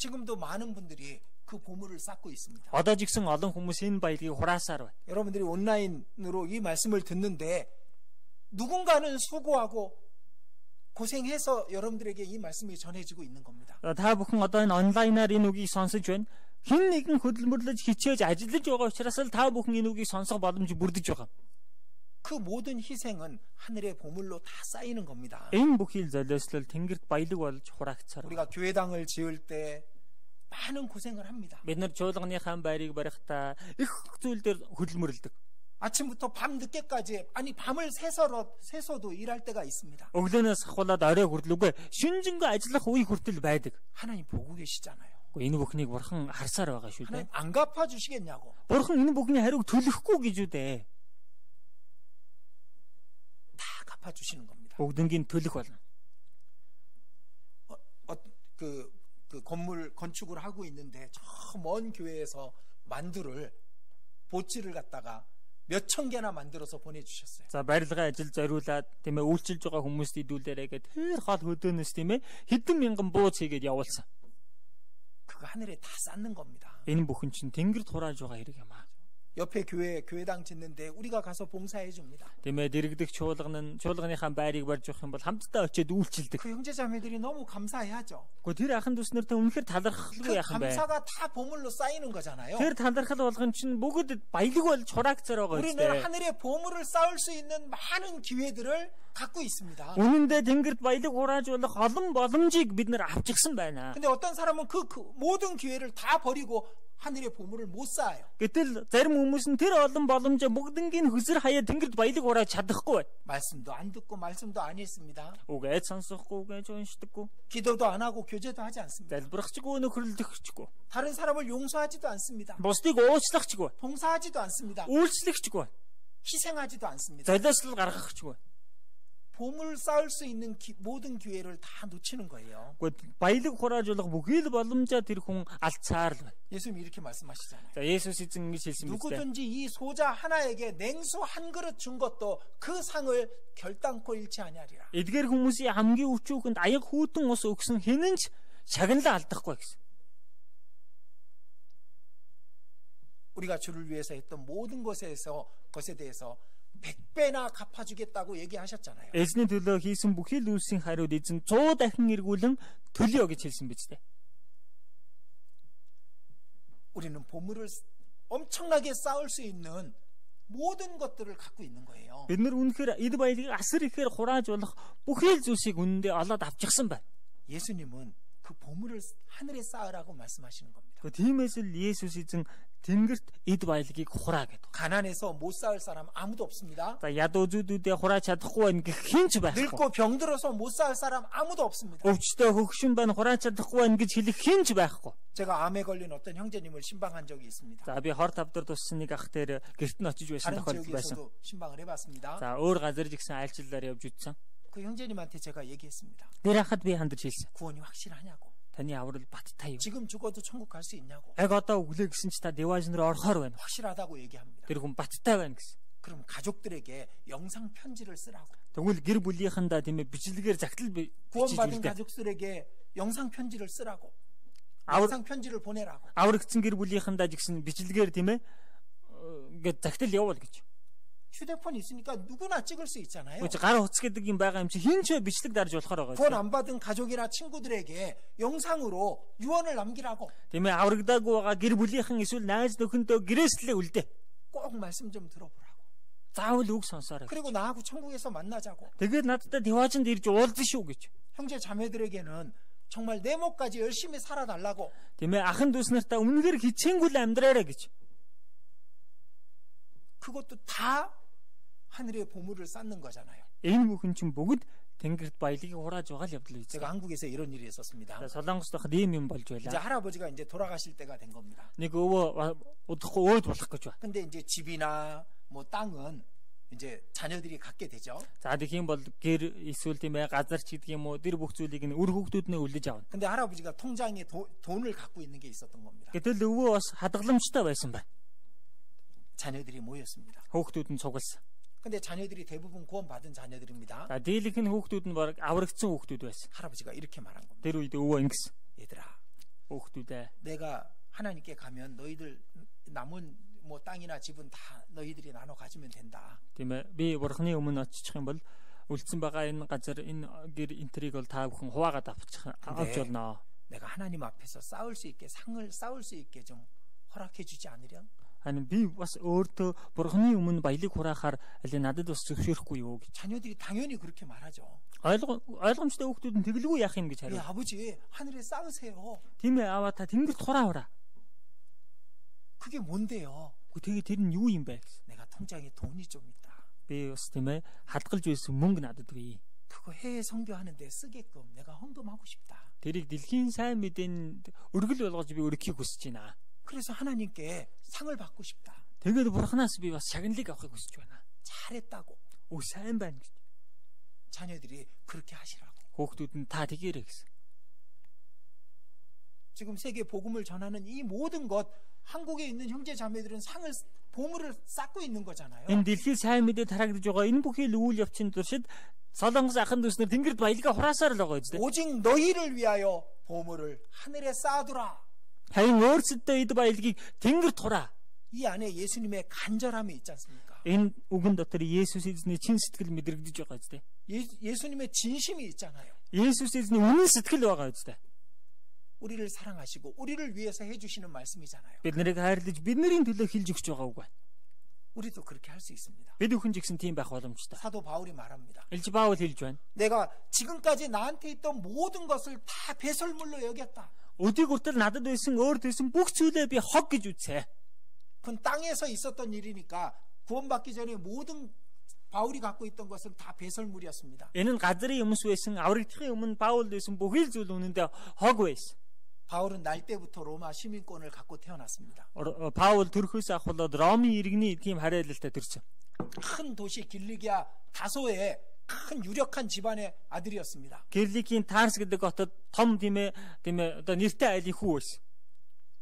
지금도 많은 분들이 그 보물을 쌓고 있습니다. Одоо жигсэн олон хүмүүс энэ баялагийг хураасаар байна. 여러분들이 온라인으로 이 말씀을 듣는데 누군가는 수고하고 고생해서 여러분들에게 이 말씀이 전해지고 있는 겁니다. Та бүхэн одоо энэ онлайнаар энэ үгийг сонсож байна. Хэн нэгэн хөдөлмөрлөж хичээж ажиллаж байгаа учраас л та бүхэн энэ үгийг сонсох боломж бүрдэж байгаа. 그 모든 희생은 하늘의 보물로 다 쌓이는 겁니다. Энэ бүхий л золиослол тэнгэрт баялаг болж хураагдсаар. 우리가 교회당을 지을 때 많은 고생을 합니다. Бид нар чуулганыхаа байрыг барихдаа их зүйл дээр хөдөлмөрлөдөг. 아침부터 밤 늦게까지 아니 밤을 새서도 일할 때가 있습니다. Өглөөнөөс ахуулаад орой хүртэл шүнжэнгөө ажиллах үе хүртэл байдаг. 하나님 보고 계시잖아요. Энэ бүхнийг бурхан харсаар байгаа шүү дээ. 하나님 안 갚아 주시겠냐고. Бурхан энэ бүхний хариуг төлөхгүй гэж үү дээ. 다 갚아 주시는 겁니다. Бүгднийг төлөх болно. 그 건물 건축을 하고 있는데 저 먼 교회에서 만두를 보찌를 갖다가 몇천 개나 만들어서 보내주셨어요. За барилгын ажил зориулаад тийм ээ үйлчилж байгаа хүмүүст идүүлээрэй гэд тэр хол хөдөөнөөс тийм ээ хэдэн мянган бууз хийгээд явуулсан. 그거 하늘에 다 쌓는 겁니다. Энэ бүхэн чинь тэнгэрт хурааж байгаа хэрэг юм аа. 옆에 교회당 짓는데 우리가 가서 봉사해 줍니다. Тийм ээ дэрэгдэх чуулганыхаа байрыг барьж өгөх юм бол хамтдаа очиод үйлчилдэг. 그 형제자매들이 너무 감사해하죠. Гэхдээ тэр ахын дүүс нартай үнэхээр талархалгүй 그 яхан бай. 감사가 다 보물로 쌓이는 거잖아요. Тэр талархал болгон чинь бүгд баялаг болж хураагдсаар байгаа 우리는 үстэй. 하늘의 보물을 쌓을 수 있는 많은 기회들을 갖고 있습니다. Үнэндээ тэнгэрт баялаг хурааж болох олон боломжийг бид нар авчихсан байна. 근데 어떤 사람은 그 모든 기회를 다 버리고 하늘의 보물을 못 쌓아요. Гэтэл зарим хүмүүс нь тэр олон боломжоо бүгднийг хөсөр хаяа тэнгэрт баялаг хурааж чадахгүй байна. 말씀도 안 듣고 말씀도 안 읽습니다. Үгээд сонсохгүй, үгээд уншдаггүй. 기도도 안 하고 교제도 하지 않습니다. Залбирахчгүй, нөхрөлдөхчгүй. 다른 사람을 용서하지도 않습니다. Бусдыг уучлахчгүй. 봉사하지도 않습니다. Үйлчлэхчгүй. 희생하지도 않습니다. Золиослол гаргахчгүй. 보물 쌓을 수 있는 모든 기회를 다 놓치는 거예요. Гэхдээ баялаг хурааж болох бүхий л боломжоо тэр хүн алдсаар л байна. 예수님이 이렇게 말씀하시잖아요. За Есүс эзэн ингэж хэлсэн биз дээ. 누구든지 이 소자 하나에게 냉수 한 그릇 준 것도 그 상을 결단코 잃지 아니하리라. Эдгээр хүмүүсийн хамгийн өчүүхэнд аяг хүйтэн ус өгсөн хэн ч шагналаа алдахгүй гэсэн. 우리가 주를 위해서 했던 모든 것에 대해서 100배나 갚아주겠다고 얘기하셨잖아요. Эзний төлөө хийсэн бүхий л үйлсийн хариуд эзэн 100 дахин эргүүлэн төлөё гэж хэлсэн биз дээ. 우리는 보물을 엄청나게 쌓을 수 있는 모든 것들을 갖고 있는 거예요. Бид нар үнэхээр эд баялагийг асар ихээр хурааж болох бүхий л зүйлсийг үнэндээ олоод авчихсан байна. 예수님은 그 보물을 하늘에 쌓으라고 말씀하시는 겁니다. 그 тиймээс л Есүс эзэн тэнгэрт эд баялагийг хураа гэдэг. 가난해서 못 쌓을 사람 아무도 없습니다. За ядуу зүйдүүдээ хурааж чадахгүй байна гэх хэн ч байхгүй. 늙고 병들어서 못 쌓을 사람 아무도 없습니다. өвчтөе хөгшин байна хурааж чадахгүй байна гэж хэлэх хэн ч байхгүй. 제가 암에 걸린 어떤 형제님을 신방한 적이 있습니다. За би хор тавдар туссан нэг ах дээр гэрт нь очиж байсан 다른 тохиолдол байсан. 지역에서도 신방을 해봤습니다. За өөр газар жигсэн айлчлалаар явж үзсэн. 그 형제님한테 제가 얘기했습니다. Тэр хахад би хандаж хэлсэн. 구원이 확실하냐고. Таны аврал баттай юу? 지금 죽어도 천국 갈 수 있냐고. Яг одоо өглөө гэсэн чи та деваж руу орохоор байна. 확실하다고 얘기합니다. Тэр хүн баттай байна гэсэн. 그럼 가족들에게 영상 편지를 쓰라고. Тэгвэл гэр бүлийнхэндээ тийм ээ бичлэгээр загтал бичиж 구원받은 үлдээ. 가족들에게 영상 편지를 쓰라고. 아우- 영상 편지를 보내라고. Аврагдсан гэр бүлийнхэндээ жигсэн бичлэгээр тийм ээ ингээд загтал явуул гэж. 휴대폰 있으니까 누구나 찍을 수 있잖아요. Үгүй гар утас гэдэг юм байгаа юм чи хин ч бичлэг дарж болохоор байгаа. 구원 안 받은 가족이나 친구들에게 영상으로 유언을 남기라고. Тийм ээ аврагдаагүй байгаа гэр бүлийнхэн эсвэл найз нөхөндөө гэрээслээ үлдээ. 꼭 말씀 좀 들어보라고. Заавал үг сонсоорой. 그리고 나하고 천국에서 만나자고. Тэгээд надад деважинд ирж уулзсан шүү гэж. 형제 자매들에게는 정말 내 목까지 열심히 살아달라고. Тийм ээ ахын дүүс нартаа өмнөөр хичээнгүйл амьдраарай гэж. 그것도 다 하늘의 보물을 쌓는 거잖아요. Энэ бүхэн чинь бүгд тэнгэрт баялагийг хурааж байгаа л явдал үү. 제가 한국에서 이런 일이 있었습니다. За Солонгост байхад ийм юм болж 이제 байлаа. 할아버지가 이제 돌아가실 때가 된 겁니다. Нэг өвөө удахгүй өөд болох гэж байна. 근데 이제 집이나 뭐 땅은 이제 자녀들이 갖게 되죠. За тэгэх юм бол гэр эсвэл тийм ээ газар ч гэдэг юм уу тэр бүх зүйлийг нь үр хүүхдүүд нь үлдэж авна. 근데 할아버지가 통장에 돈을 갖고 있는 게 있었던 겁니다. Гэтэл өвөө бас хадгаламжтай байсан байна. 자녀들이 모였습니다. Хүүхдүүд нь цугласан. 근데 자녀들이 대부분 구원받은 자녀들입니다. За дийлэнх нь хүүхдүүд нь баг аврагдсан хүүхдүүд байсан. 할아버지가 이렇게 말한 겁니다. Тэр үед өвөө ингэсэн. 얘들아, Хүүхдүүдээ 내가 하나님께 가면 너희들 남은 뭐 땅이나 집은 다 너희들이 나눠 가지면 된다. тийм ээ би бурхны өмнө очих юм бол үлдсэн байгаа энэ газар энэ гэр энтрийг бол та бүхэн хуваагаад авч болно. 내가 하나님 앞에서 싸울 수 있게 상을 싸울 수 있게 좀 허락해 주지 않으련? Харин би бас өөртөө бурхны өмнө баялаг хураахаар аль надад бас зөвшөөрөхгүй юу гэж. 자녀들이 당연히 그렇게 말하죠. Ойлгомжтой хүүхдүүд нь тэгэлгүй яах юм гэж 예, хариу. 아버지 하늘에 쌓으세요. Тийм ээ аваа та тэнгэрт хураавара. 그게 뭔데요? Тэгээ тэр нь юу юм бэ гэсэн. 내가 통장에 돈이 좀 있다. Би бас тийм ээ хадгалж байсан мөнгө надад бий. 그거 해외 선교하는데 쓰게끔 내가 헌금하고 싶다. Тэрийг дэлхийн сайн мэдээнд өргөл болгож би өргөхийг хүсэж байна. 그래서 하나님께 상을 받고 싶다. Тэгээд бурхнаас би бас шагналыг авахыг хүсэж байна. 잘했다고. Өө сайн байна гэж. 자녀들이 그렇게 하시라고. Хүүхдүүд нь та тэгээрэй гэсэн. 지금 세계 복음을 전하는 이 모든 것 한국에 있는 형제 자매들은 상을 보물을 쌓고 있는 거잖아요. Энэ дэлхийн сайн мэдээ тарагдж байгаа энэ бүхий л үйл явцын туршид Солонгос ахын дүүснэр тэнгэрт баялгаа хураасаар л байгаа үстэй. 오직 너희를 위하여 보물을 하늘에 쌓아두라. Харин өөрсөдөө эд баялагийг тэнгэрт хураа. 이 안에 예수님의 간절함이 있지 않습니까? Энэ үгэн дотор Есүс эзний чин сэтгэл мэдрэгдэж байгаа үстэй. 예수님의 진심이 있잖아요. Есүс эзний үнэн сэтгэл байгаа үстэй. 우리를 사랑하시고 우리를 위해서 해주시는 말씀이잖아요. Бид нарыг хайрлаж бидний төлөө хэлж өгч байгаа үг байна. 우리도 그렇게 할 수 있습니다. Бид бүхэн ч гэсэн тийм байх боломжтой. 사도 바울이 말합니다. Илж Паул хэлж байна. 내가 지금까지 나한테 있던 모든 것을 다 배설물로 여겼다. Өдийг хүртэл надад байсан өөр төсөн бүх зүйлээ би хог гэж үзье. 그건 땅에서 있었던 일이니까 구원받기 전에 모든 바울이 갖고 있던 것은 다 배설물이었습니다. Энэ нь газрын юмс байсан, аврагдахын өмнө Паул байсан бүхий л зүйл үнэндээ хог байсан. 바울은 날 때부터 로마 시민권을 갖고 태어났습니다. Паул төрхөөс ахвалаад Ромын иргэний тийм харайлалтай төрсөн. 큰 도시 길리기아 다소의 큰 유력한 집안의 아들이었습니다. Кирликийн Тарс гэдэг хотод том тийм ээ одоо нэртэй айлын хүү байсан.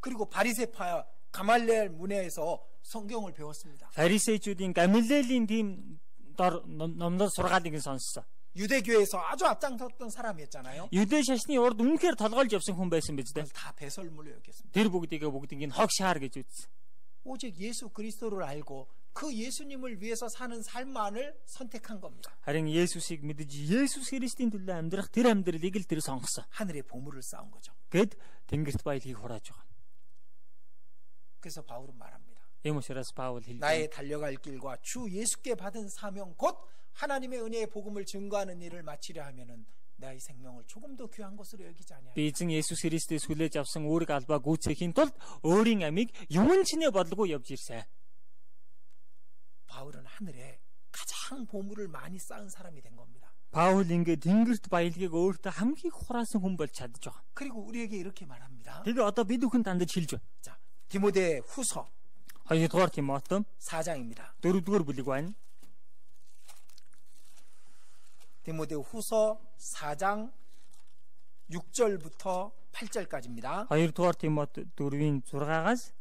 그리고 바리새파 가말레엘 문화에서 성경을 배웠습니다. Фарисеучүүдийн Гамилелийн тийм дор номлол сургаалыг сонссон. 유대교에서 아주 앞장섰던 사람이었잖아요. Юдэ шашны урд үнэхээр толгойлж явсан хүн байсан биз дээ. 그걸 다 배설물로 여겼습니다. Тэр бүгдийг хог шаар гэж үзсэн. 오직 예수 그리스도를 알고 그 예수님을 위해서 사는 삶만을 선택한 겁니다. Харин Есүсийг мэдж Есүс Христийн төлөө амьдрах тэр амьдралыг л тэр сонгосон. 하늘의 보물을 쌓은 거죠. Гэд тэнгэрт баялагийг хурааж байгаа. 그래서 바울은 말합니다. Ийм учраас Паул хэлдэг. 나의 달려갈 길과 주 예수께 받은 사명 곧 하나님의 은혜의 복음을 증거하는 일을 마치려 하면은 나의 생명을 조금 더 귀한 것으로 여기지 아니하리라. Би эзэн Есүс Христээс хүлээж авсан үүрэг албаа гүйцэхийн тулд өөрийн амийг юмн чинээ бодлого явж ирсэн. 바울은 하늘에 가장 보물을 많이 쌓은 사람이 된 겁니다. Паул ингээд тэнгэрт баялагийг өөртөө хамгийн хураасан хүн болж чадж байгаа. 그리고 우리에게 이렇게 말합니다. Тэгээ одоо бид бүхэн дандаж хэлж байна. 자, 디모데 후서 2-р Тимото 4장입니다. 4-р бүлэг байна. 디모데 후서 4장 6절부터 8절까지입니다. 2-р Тимото 4-ийн 6-аас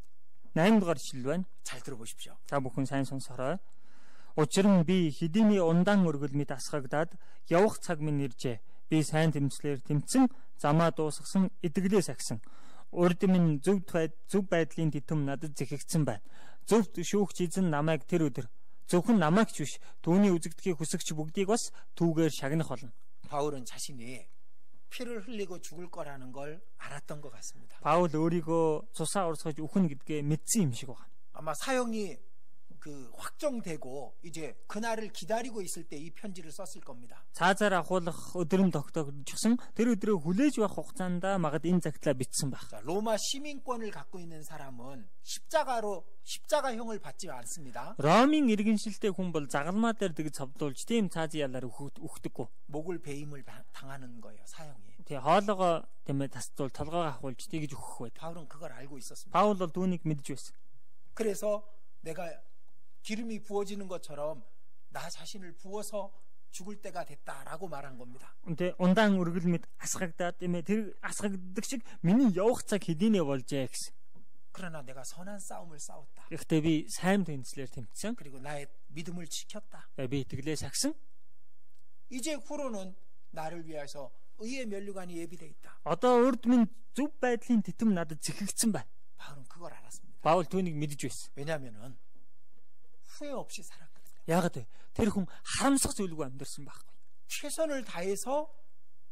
8-р ишлэл байна. 잘 들어보십시오. За бүхэн сайн сонсорой. Учир нь би хэдийний ундаан өргөл мэд асгагдаад явах цаг минь иржээ. Би сайн тэмцлэр тэмцэн замаа дуусгасан итгэлээс агсан. Урд минь зөв байдлын тэтэм надад зэхэгдсэн байна. Зөвхт шүүгч эзэн намайг тэр өдөр зөвхөн намайг ч биш түүний үзэгдэхийг хүсэгч бүгдийг бас түүгээр шагнах болно. 바울은 자신이 피를 흘리고 죽을 거라는 걸 알았던 것 같습니다. Паул өөрийгөө цусаа урсгаж үхэн гэдгээ мэдсэн юм шиг байна. 아마 사형이 확정되고 이제 그날을 기다리고 있을 때 이 편지를 썼을 겁니다. Цаазаар ахуулах өдрөм тогтоогдчихсон тэр өдрөө хүлээж байх хугацаанд магад энэ загтлаа бичсэн байх. 자, 로마 시민권을 갖고 있는 사람은 십자가형을 받지 않습니다. Ромын иргэншилтэй хүн бол загалмаа дээр дэг цавдуулж тийм цаазын ялаар үхдэггүй. 목을 베임을 당하는 거예요, 사형이. Тэгээ хоолоогоо тэмээ тасдуул толгоогоо ахуулж тэгж өгөх байд. 바울은 그걸 알고 있었습니다. Паул бол түүнийг мэдж байсан. 그래서 내가 기름이 부어지는 것처럼 나 자신을 부어서 죽을 때가 됐다라고 말한 겁니다. Үнтэй ундаан өргөл мэд асгагдаад тиймээ тэр асгагддаг шиг миний явах цаг хэдийнэ болжээ гэсэн. 그러나 내가 선한 싸움을 싸웠다. Гэхдээ би сайн тэнцлэр тэмцсэн. 그리고 나의 믿음을 지켰다. Би итгэлээс агсан. 이제 후로는 나를 위해서 의의 면류관이 예비돼 있다. Одоо урд минь зөв байдлын тэтэм надад зэхэгдсэн байна. 바울은 그걸 알았습니다. Паул түүнийг мэдж байсан. 왜냐하면은 후회 없이 살았거든요. Яагаад вэ? Тэр хүн харамсах зүйлгүй амьдэрсэн байхгүй. 최선을 다해서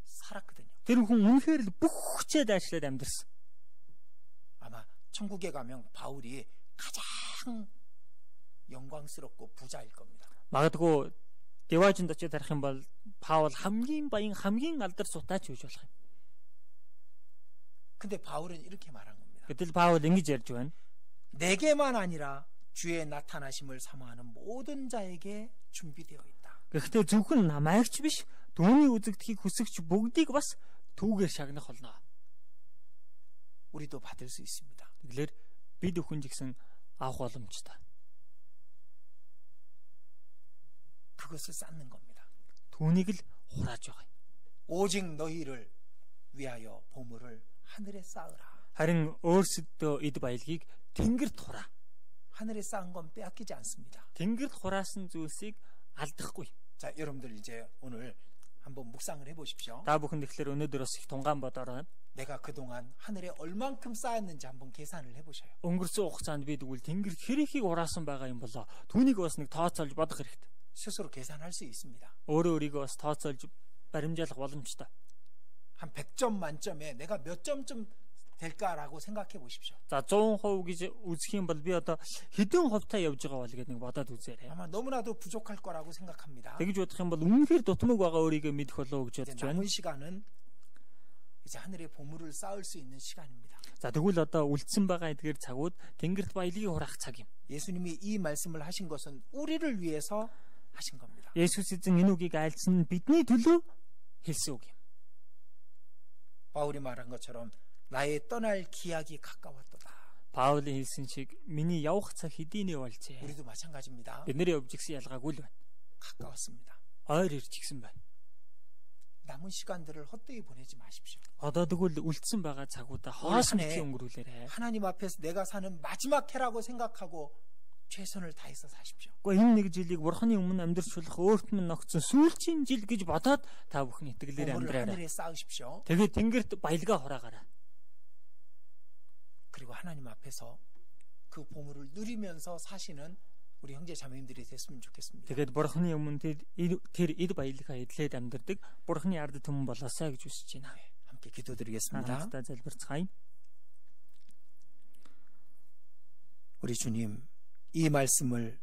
살았거든요. Тэр хүн үнэхээр л бүх хүчээ дайшлаад амьдэрсэн. 아마 천국에 가면 바울이 가장 영광스럽고 부자일 겁니다. Магадгүй Деважинд очиж тарих юм бол Паул хамгийн баян хамгийн алдар сутаач гэж болох юм. 근데 바울은 이렇게 말한 겁니다. Гэтэл Паул ингэж ярьж байна. 내게만 아니라 주의 나타나심을 사모하는 모든 자에게 준비되어 있다. Гэхдээ зөвхөн намайгч биш, түүний үзэгдэхийг хүсэгч бүгдийг бас түүгээр шагнах болно. 우리도 받을 수 있습니다. Тэгэлэр бид өхөн жигсэн авах боломжтой. 그것을 쌓는 겁니다. Түүнийг л хурааж байгаа юм. 오직 너희를 위하여 보물을 하늘에 쌓으라. Харин өөрсдөө эд баялагийг тэнгэрт хураа. 하늘에 쌓은 건 빼앗기지 않습니다. Тэнгэрт хураасан зүйлсийг алдахгүй. 자, 여러분들 이제 오늘 한번 묵상을 해보십시오. Та бүхэн тэгэхээр өнөөдөр бас их тунгаан бодорой. 내가 그동안 하늘에 얼만큼 쌓았는지 한번 계산을 해보셔요. Өнгөрсөн хугацаанд би тэгвэл тэнгэр хэрийхийг ураасан байгаа юм болоо. Түүнийг бас нэг тооцоолж бодох хэрэгтэй. 스스로 계산할 수 있습니다. Өөрөө өөрийгөө бас тооцоолж баримжаалах боломжтой. 한 100점 만점에 내가 몇 점쯤 될까라고 생각해 보십시오. За 100% гэж үзэх юм бол би одоо хэдэн хувьтай явж байгаа бол гэдэг нэг бодоод үзээрэй. 아마 너무나도 부족할 거라고 생각합니다. Тэгж бодох юм бол үнэхээр дутмаг байгаа өөрийгөө мэдэх болов уу гэж 이제 бодож байна. 남은 시간은 이제 하늘의 보물을 쌓을 수 있는 시간입니다. За тэгвэл одоо үлдсэн байгаа эдгээр цагууд тэнгэрт баялагийг хураах цаг юм. 예수님이 이 말씀을 하신 것은 우리를 위해서 하신 겁니다. Есүс эзэн энэ үгийг айлсан бидний төлөө хэлсэн үг юм. 바울이 말한 것처럼 나의 떠날 기약이 가까웠도다. Паулын хэлсэн шиг миний явах цаг хэдийнэ болжээ. 우리도 마찬가지입니다. Бидний явж гисэн ялгаагүй л байна. 가까웠습니다. Ойр ирж гисэн байна. 남은 시간들을 헛되이 보내지 마십시오. Одоо тэгвэл үлдсэн байгаа цагуудаа хоосон битгий өнгөрүүлээрэй. 하나님 앞에서 내가 사는 마지막 해라고 생각하고 최선을 다해서 사십시오. Гэхдээ энэ нэг жилийг Бурханы өмнө амьдарч болох өөрт минь ногцсон сүүлчийн жил гэж бодоод та бүхэн итгэлээр 보물을 амьдраарай. 하늘에 쌓으십시오. Тэгээд тэнгэрт баялгаа хураагаарай. 그리고 하나님 앞에서 그 보물을 누리면서 사시는 우리 형제 자매님들이 됐으면 좋겠습니다. Тэгээд Бурханы өмнө тэр эд баялгаа эдлээд амьдардаг Бурханы ард түмэн болоосаа гэж хүсэж байна. 함께 기도드리겠습니다. Хамтдаа залбирцгаая. 우리 주님, 이 말씀을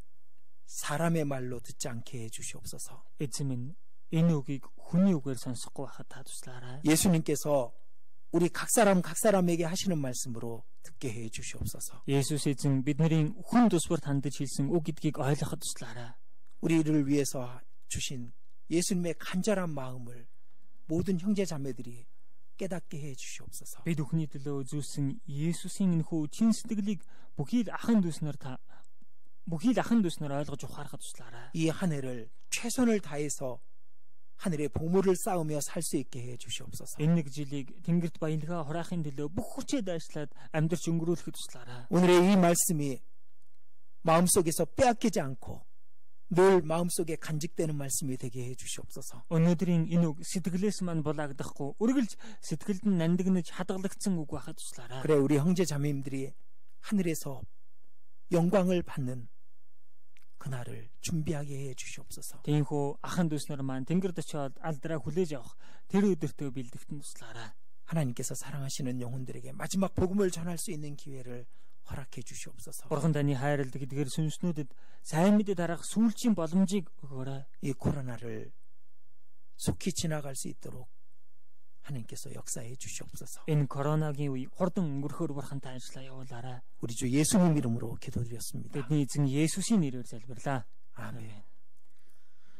사람의 말로 듣지 않게 해 주시옵소서. Эзэн минь Энэ үгийг хүний үгээр сонсохгүй байхад та туслаарай. 예수님께서 우리 각 사람에게 하시는 말씀으로 듣게 해 주시옵소서. Есүс эзэн бидний хүн тусбарт хандаж хэлсэн үг гэдгийг ойлгоход туслаарай. 우리를 위해서 주신 예수님의 간절한 마음을 모든 형제 자매들이 깨닫게 해 주시옵소서. Бид бүхний төлөө үзүүлсэн Есүсийн энэхүү чин сэтгэлийг бүхий л ахын дүүснээр ойлгож ухаарахад туслаарай. 이 한 해를 최선을 다해서 하늘의 보물을 쌓으며 살 수 있게 해 주시옵소서. Энэ нэг жилийг Тэнгэрт баялгаа хураахын төлөө бүх хүчээ дайшлаад амьдрч өнгөрүүлэхэд туслаарай. 오늘의 이 말씀이 마음속에서 빼앗기지 않고 늘 마음속에 간직되는 말씀이 되게 해 주시옵소서. Өнөөдрийн энэ үг сэтгэлээс мань булаагдахгүй үргэлж сэтгэлд нь нандинаж хадгалагдсан үг байхад туслаарай. 그래 우리 형제 자매님들이 하늘에서 영광을 받는 그날을 준비하게 해 주시옵소서. Тиймээс ахын дүүснэр маань Тэнгэрд очиод алдраа хүлээж авах тэр өдөртөө бэлдэгтэн туслаарай. 하나님께서 사랑하시는 영혼들에게 마지막 복음을 전할 수 있는 기회를 허락해 주시옵소서. Бурхан таны хайрлдаг гэдгээр сүнснүүдэд сайн мэдээ дараах сүүлчийн боломжийг өгөөрэй. 이 코로나를 속히 지나갈 수 있도록 하나님께서 역사해 주시옵소서. Энэ коронагийн үе хурдан өнгөрөхөөр Бурхантай ажиллаа явуулаарай. 우리 주 예수님 이름으로 기도드렸습니다. Бидний эзэн Есүсийн нэрээр залбирлаа. 아멘.